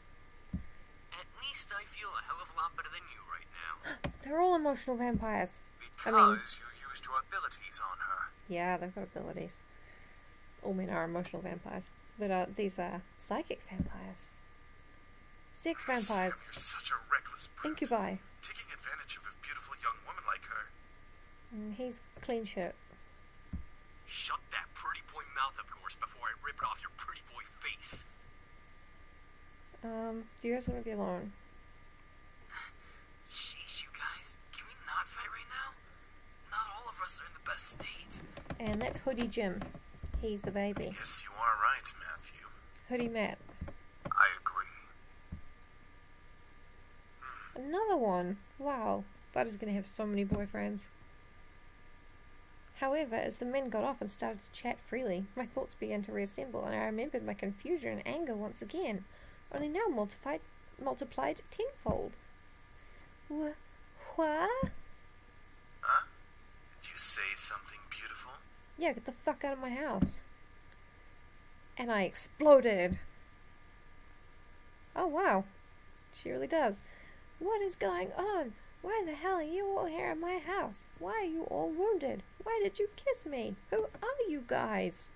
At least I feel a hell of a lot better than you right now. They're all emotional vampires. Because you used your abilities on her. Yeah, they've got abilities. All men are emotional vampires. But these are psychic vampires. Sex vampires. Sam, you're such a reckless brute. Incubi. Taking advantage of a beautiful young woman like her. He's clean shirt. Shut that pretty boy mouth of yours before I rip it off your pretty boy face. Do you guys want to be alone? Sheesh, you guys. Can we not fight right now? Not all of us are in the best state. And that's Hoodie Jim. He's the baby. Yes, you are right, Matthew. Hoodie Matt. I agree. Another one. Wow. Butter's gonna have so many boyfriends. However, as the men got off and started to chat freely, my thoughts began to reassemble, and I remembered my confusion and anger once again, only now multiplied tenfold. What? Huh? Did you say something beautiful? Yeah, get the fuck out of my house. And I exploded. Oh wow. She really does. What is going on? Why the hell are you all here in my house? Why are you all wounded? Why did you kiss me? Who are you guys?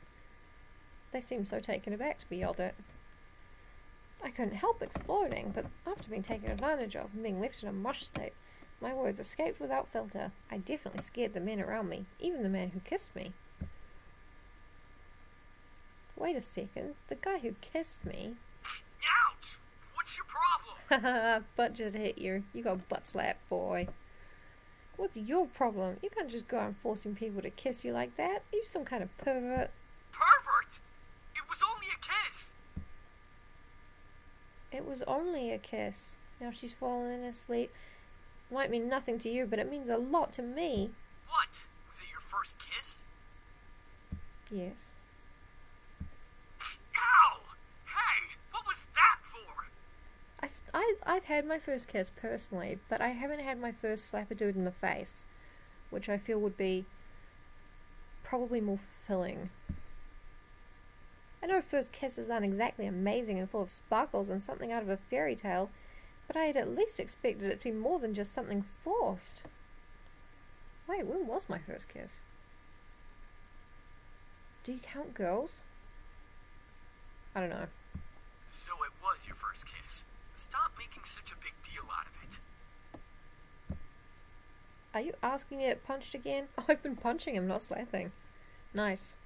They seemed so taken aback to be yelled at. I couldn't help exploding, but after being taken advantage of and being left in a mush state, my words escaped without filter. I definitely scared the men around me, even the man who kissed me. Wait a second, the guy who kissed me... Ouch! What's your problem? Haha, butt just hit you. You got butt slapped, boy. What's your problem? You can't just go around forcing people to kiss you like that. Are you some kind of pervert? Pervert! It was only a kiss! It was only a kiss. Now she's fallen asleep. Might mean nothing to you, but it means a lot to me. What? Was it your first kiss? Yes. Ow! Hey! What was that for? I've had my first kiss personally, but I haven't had my first slap a dude in the face, which I feel would be probably more fulfilling. I know first kisses aren't exactly amazing and full of sparkles and something out of a fairy tale, but I had at least expected it to be more than just something forced. Wait, when was my first kiss? Do you count girls? I don't know. So it was your first kiss. Stop making such a big deal out of it. Are you asking to get punched again? Oh, I've been punching him, not slapping. Nice.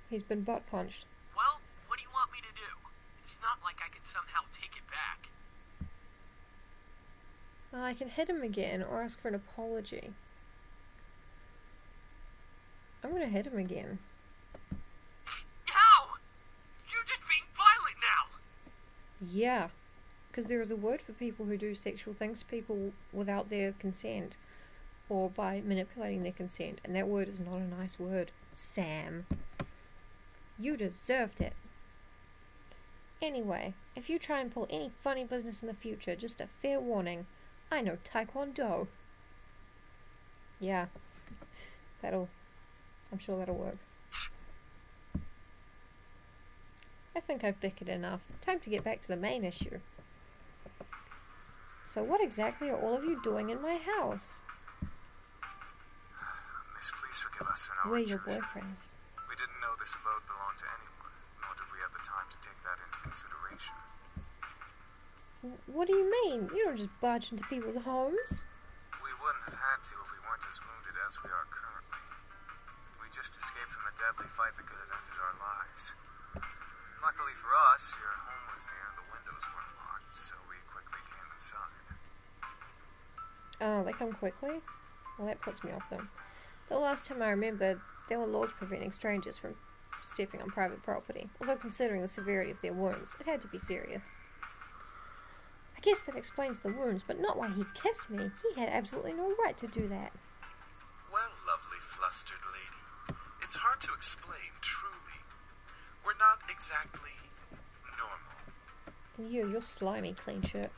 He's been butt punched. Well, what do you want me to do? It's not like I can somehow take it back. I can hit him again or ask for an apology. I'm gonna hit him again. Ow! You're just being violent now! Yeah, because there is a word for people who do sexual things to people without their consent, or by manipulating their consent, and that word is not a nice word. Sam. You deserved it. Anyway, if you try and pull any funny business in the future, just a fair warning, I know Taekwondo. Yeah. I'm sure that'll work. I think I've bickered enough. Time to get back to the main issue. So what exactly are all of you doing in my house? Miss, please forgive us and our We're your intrusion. boyfriends. We didn't know this abode belonged to anyone, nor did we have the time to take that into consideration. What do you mean? You don't just barge into people's homes. We wouldn't have had to if we weren't as wounded as we are currently. We just escaped from a deadly fight that could have ended our lives. Luckily for us, your home was near, the windows weren't locked, so we quickly came inside. Oh, they come quickly? Well, that puts me off them. The last time I remember, there were laws preventing strangers from stepping on private property, although considering the severity of their wounds, it had to be serious. I guess that explains the wounds, but not why he kissed me. He had absolutely no right to do that. Well, lovely flustered lady, it's hard to explain, truly. We're not exactly normal. You're slimy, clean shirt.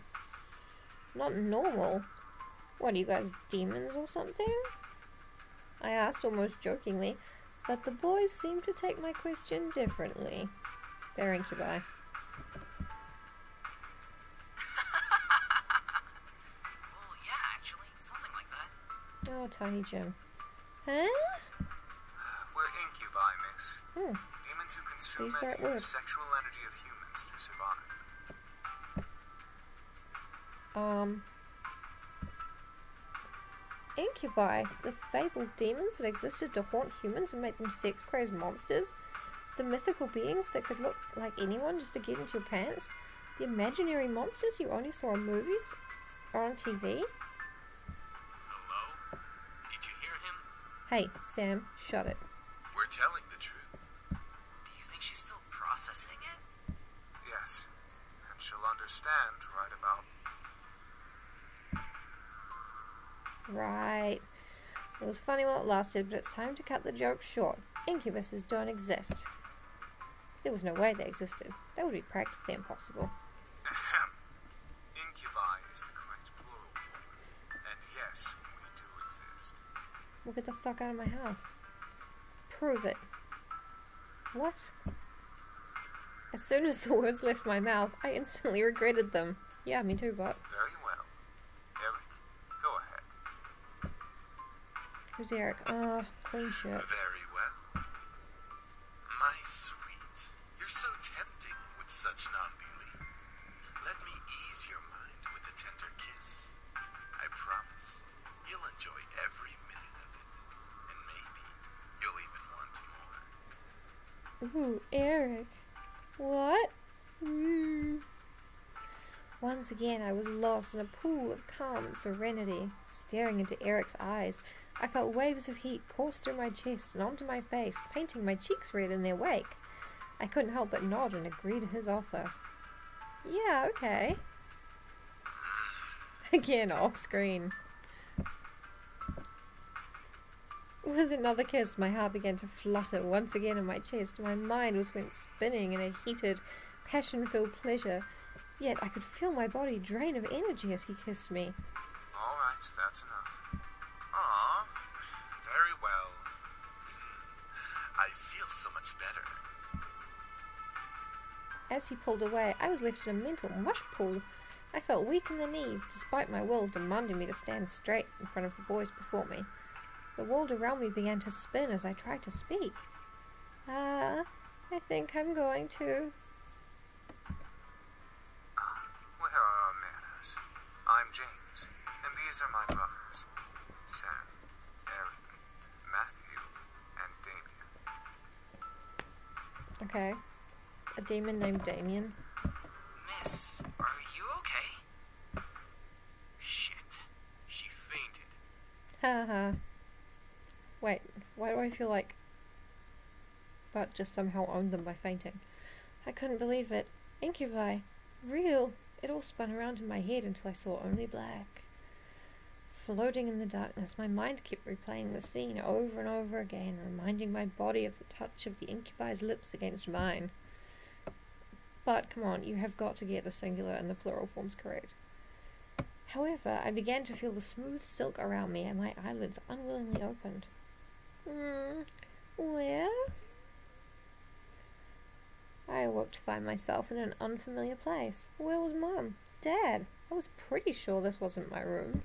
Not normal? What, are you guys demons or something? I asked almost jokingly, but the boys seemed to take my question differently. They're incubi. Well, yeah, actually, something like that. Oh, Tiny Jim. Huh? We're incubi, miss. Demons who consume Use the right and use word. sexual energy of humans to survive. Incubi, the fabled demons that existed to haunt humans and make them sex-crazed monsters, the mythical beings that could look like anyone just to get into your pants, the imaginary monsters you only saw in movies or on TV. Hello? Did you hear him? Hey, Sam, shut it. We're telling the truth. Do you think she's still processing it? Yes. And she'll understand right about... Right. It was funny while it lasted, but it's time to cut the joke short. Incubuses don't exist. There was no way they existed. That would be practically impossible. Incubi is the correct plural form. And yes, we do exist. Well, get the fuck out of my house. Prove it. What? As soon as the words left my mouth, I instantly regretted them. Yeah, me too, but... Very well. Eric, go ahead. Who's Eric? Ah, clean shirt. Very well. My sweet, you're so tempting with such non-belief. Let me ease your mind with a tender kiss. I promise you'll enjoy every minute of it. And maybe you'll even want more. Ooh, Eric. What? Once again, I was lost in a pool of calm and serenity. Staring into Eric's eyes, I felt waves of heat course through my chest and onto my face, painting my cheeks red in their wake. I couldn't help but nod and agree to his offer. Yeah, okay. Again, off screen. With another kiss, my heart began to flutter once again in my chest. My mind went spinning in a heated, passion-filled pleasure. Yet I could feel my body drain of energy as he kissed me. All right, that's enough. Aw, very well. I feel so much better. As he pulled away, I was left in a mental mush pool. I felt weak in the knees, despite my will demanding me to stand straight in front of the boys before me. The world around me began to spin as I tried to speak. I think I'm going to... Where are our manners? I'm James, and these are my brothers, Sam, Eric, Matthew, and Damien. Okay. A demon named Damien. Miss, are you okay? Shit. She fainted. Haha. Wait, why do I feel like But just somehow owned them by fainting? I couldn't believe it. Incubi. Real. It all spun around in my head until I saw only black. Floating in the darkness, my mind kept replaying the scene over and over again, reminding my body of the touch of the incubi's lips against mine. But, come on, you have got to get the singular and the plural forms correct. However, I began to feel the smooth silk around me and my eyelids unwillingly opened. Where? I awoke to find myself in an unfamiliar place. Where was Mum? Dad? I was pretty sure this wasn't my room.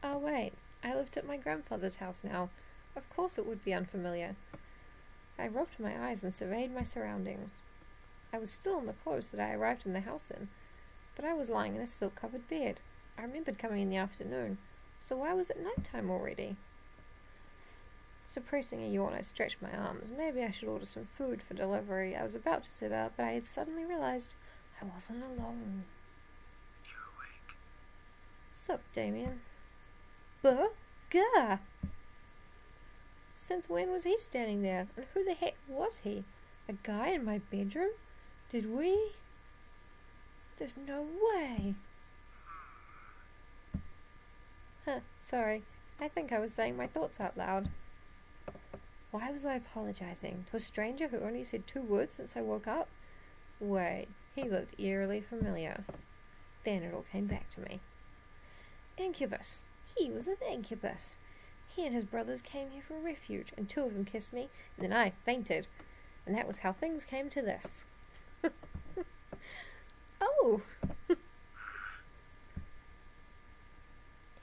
Oh wait, I lived at my grandfather's house now. Of course it would be unfamiliar. I rubbed my eyes and surveyed my surroundings. I was still in the clothes that I arrived in the house in, but I was lying in a silk-covered bed. I remembered coming in the afternoon, so why was it nighttime already? Suppressing a yawn, I stretched my arms. Maybe I should order some food for delivery. I was about to sit up, but I had suddenly realized I wasn't alone. You're awake. Sup, Damien? Gah! Since when was he standing there? And who the heck was he? A guy in my bedroom? Did we? There's no way. Huh, sorry. I think I was saying my thoughts out loud. Why was I apologizing? To a stranger who only said 2 words since I woke up? Wait, he looked eerily familiar. Then it all came back to me. Incubus. He was an incubus. He and his brothers came here for refuge, and 2 of them kissed me, and then I fainted. And that was how things came to this. Oh!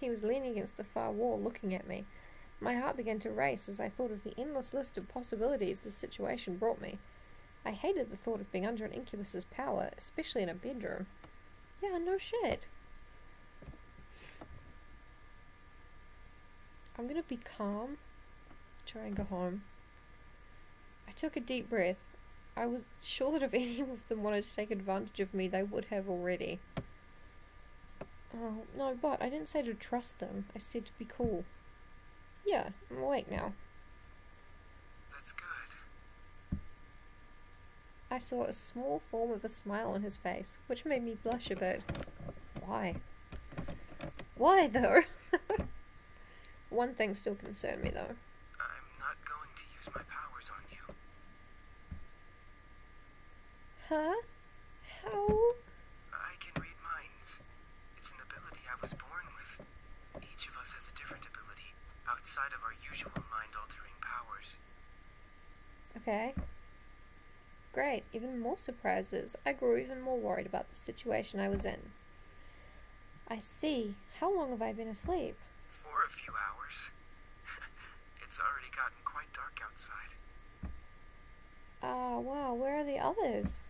He was leaning against the far wall, looking at me. My heart began to race as I thought of the endless list of possibilities this situation brought me. I hated the thought of being under an incubus's power, especially in a bedroom. Yeah, no shit. I'm gonna be calm. Try and go home. I took a deep breath. I was sure that if any of them wanted to take advantage of me, they would have already. Oh, no, but I didn't say to trust them. I said to be cool. Yeah, I'm awake now. That's good. I saw a small form of a smile on his face, which made me blush a bit. Why? Why, though? One thing still concerned me, though. I'm not going to use my powers on you. Huh? How? I can read minds. It's an ability I was born with. Each of us has a different ability, outside of our usual mind-altering powers. Okay. Great, even more surprises. I grew even more worried about the situation I was in. I see. How long have I been asleep? For a few hours. It's already gotten quite dark outside. Ah, wow, where are the others?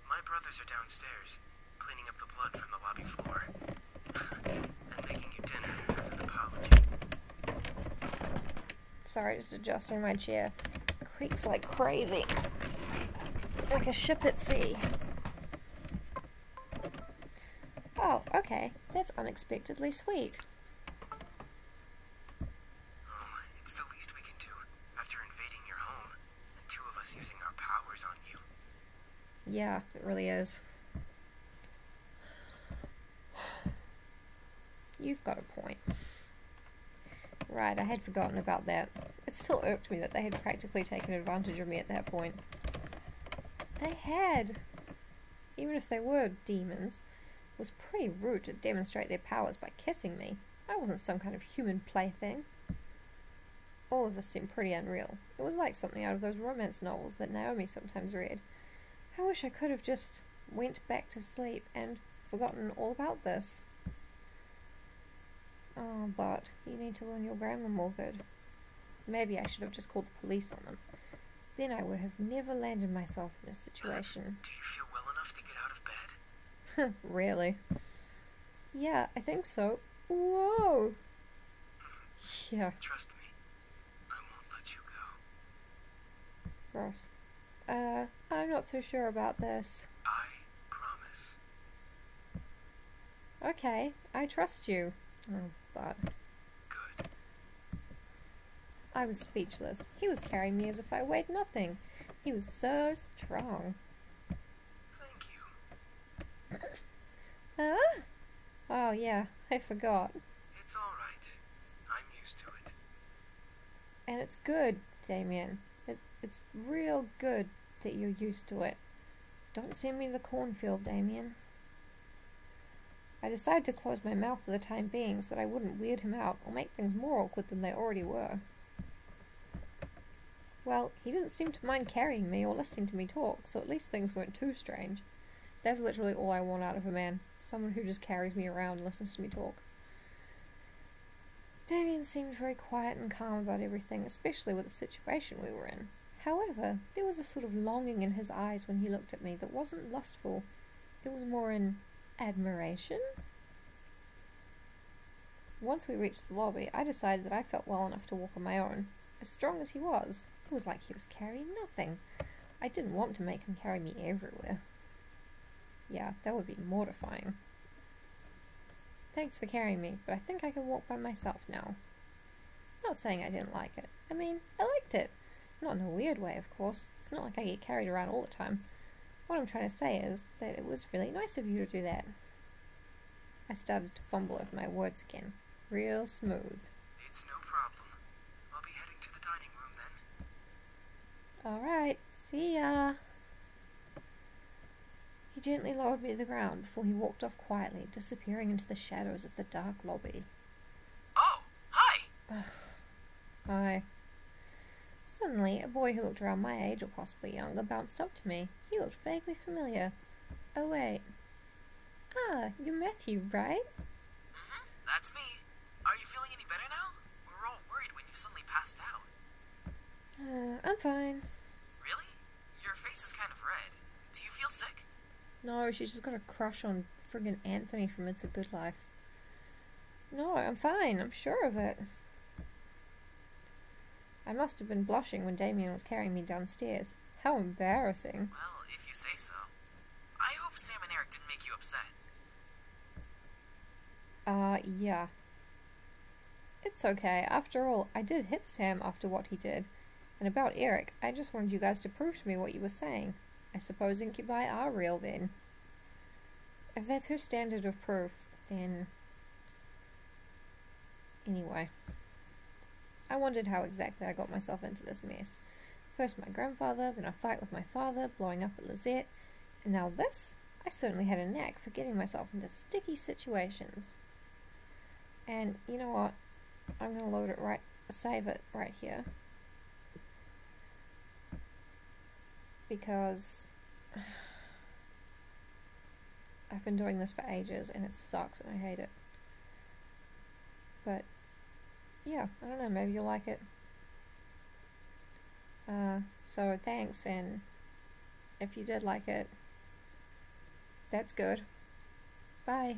My brothers are downstairs, cleaning up the blood from the lobby floor. And making you dinner as an apology. Sorry, just adjusting my chair. It creaks like crazy. Like a ship at sea. Oh, okay. That's unexpectedly sweet. Oh, it's the least we can do after invading your home and 2 of us using our powers on you. Yeah, it really is. You've got a point. Right, I had forgotten about that. It still irked me that they had practically taken advantage of me at that point. They had. Even if they were demons, it was pretty rude to demonstrate their powers by kissing me. I wasn't some kind of human plaything. All of this seemed pretty unreal. It was like something out of those romance novels that Naomi sometimes read. I wish I could have just went back to sleep and forgotten all about this. Oh, but you need to learn your grammar more good. Maybe I should have just called the police on them. Then I would have never landed myself in this situation. Do you feel well enough to get out of bed? Really? Yeah, I think so. Whoa! Yeah, Trust me, I won't let you go. gross. I'm not so sure about this. I promise. Okay, I trust you. Oh, but Good. I was speechless. He was carrying me as if I weighed nothing. He was so strong. Thank you. Huh? Oh yeah, I forgot. It's alright. I'm used to it. And it's good, Damien. It's real good that you're used to it. Don't send me to the cornfield, Damien. I decided to close my mouth for the time being so that I wouldn't weird him out or make things more awkward than they already were. Well, he didn't seem to mind carrying me or listening to me talk, so at least things weren't too strange. That's literally all I want out of a man. Someone who just carries me around and listens to me talk. Damien seemed very quiet and calm about everything, especially with the situation we were in. However, there was a sort of longing in his eyes when he looked at me that wasn't lustful. It was more in admiration? Once we reached the lobby, I decided that I felt well enough to walk on my own. As strong as he was, it was like he was carrying nothing. I didn't want to make him carry me everywhere. Yeah, that would be mortifying. Thanks for carrying me, but I think I can walk by myself now. Not saying I didn't like it. I mean, I liked it. Not in a weird way, of course. It's not like I get carried around all the time. What I'm trying to say is that it was really nice of you to do that. I started to fumble over my words again. Real smooth. It's no problem. I'll be heading to the dining room then. Alright, see ya. He gently lowered me to the ground before he walked off quietly, disappearing into the shadows of the dark lobby. Oh, hi! Ugh. Hi. Suddenly, a boy who looked around my age, or possibly younger, bounced up to me. He looked vaguely familiar. Oh wait. Ah, you're Matthew, right? Mm-hmm, that's me. Are you feeling any better now? We were all worried when you suddenly passed out. I'm fine. Really? Your face is kind of red. Do you feel sick? No, she's just got a crush on friggin' Anthony from It's a Good Life. No, I'm fine. I'm sure of it. I must have been blushing when Damien was carrying me downstairs. How embarrassing. Well, if you say so. I hope Sam and Eric didn't make you upset. Yeah. It's okay. After all, I did hit Sam after what he did. And about Eric, I just wanted you guys to prove to me what you were saying. I suppose incubi are real then. If that's her standard of proof, then... Anyway. I wondered how exactly I got myself into this mess. First my grandfather, then a fight with my father, blowing up at Lizette, and now this? I certainly had a knack for getting myself into sticky situations. And you know what? I'm gonna save it right here. Because I've been doing this for ages and it sucks and I hate it. But yeah, I don't know, maybe you'll like it. So thanks, and if you did like it, that's good. Bye.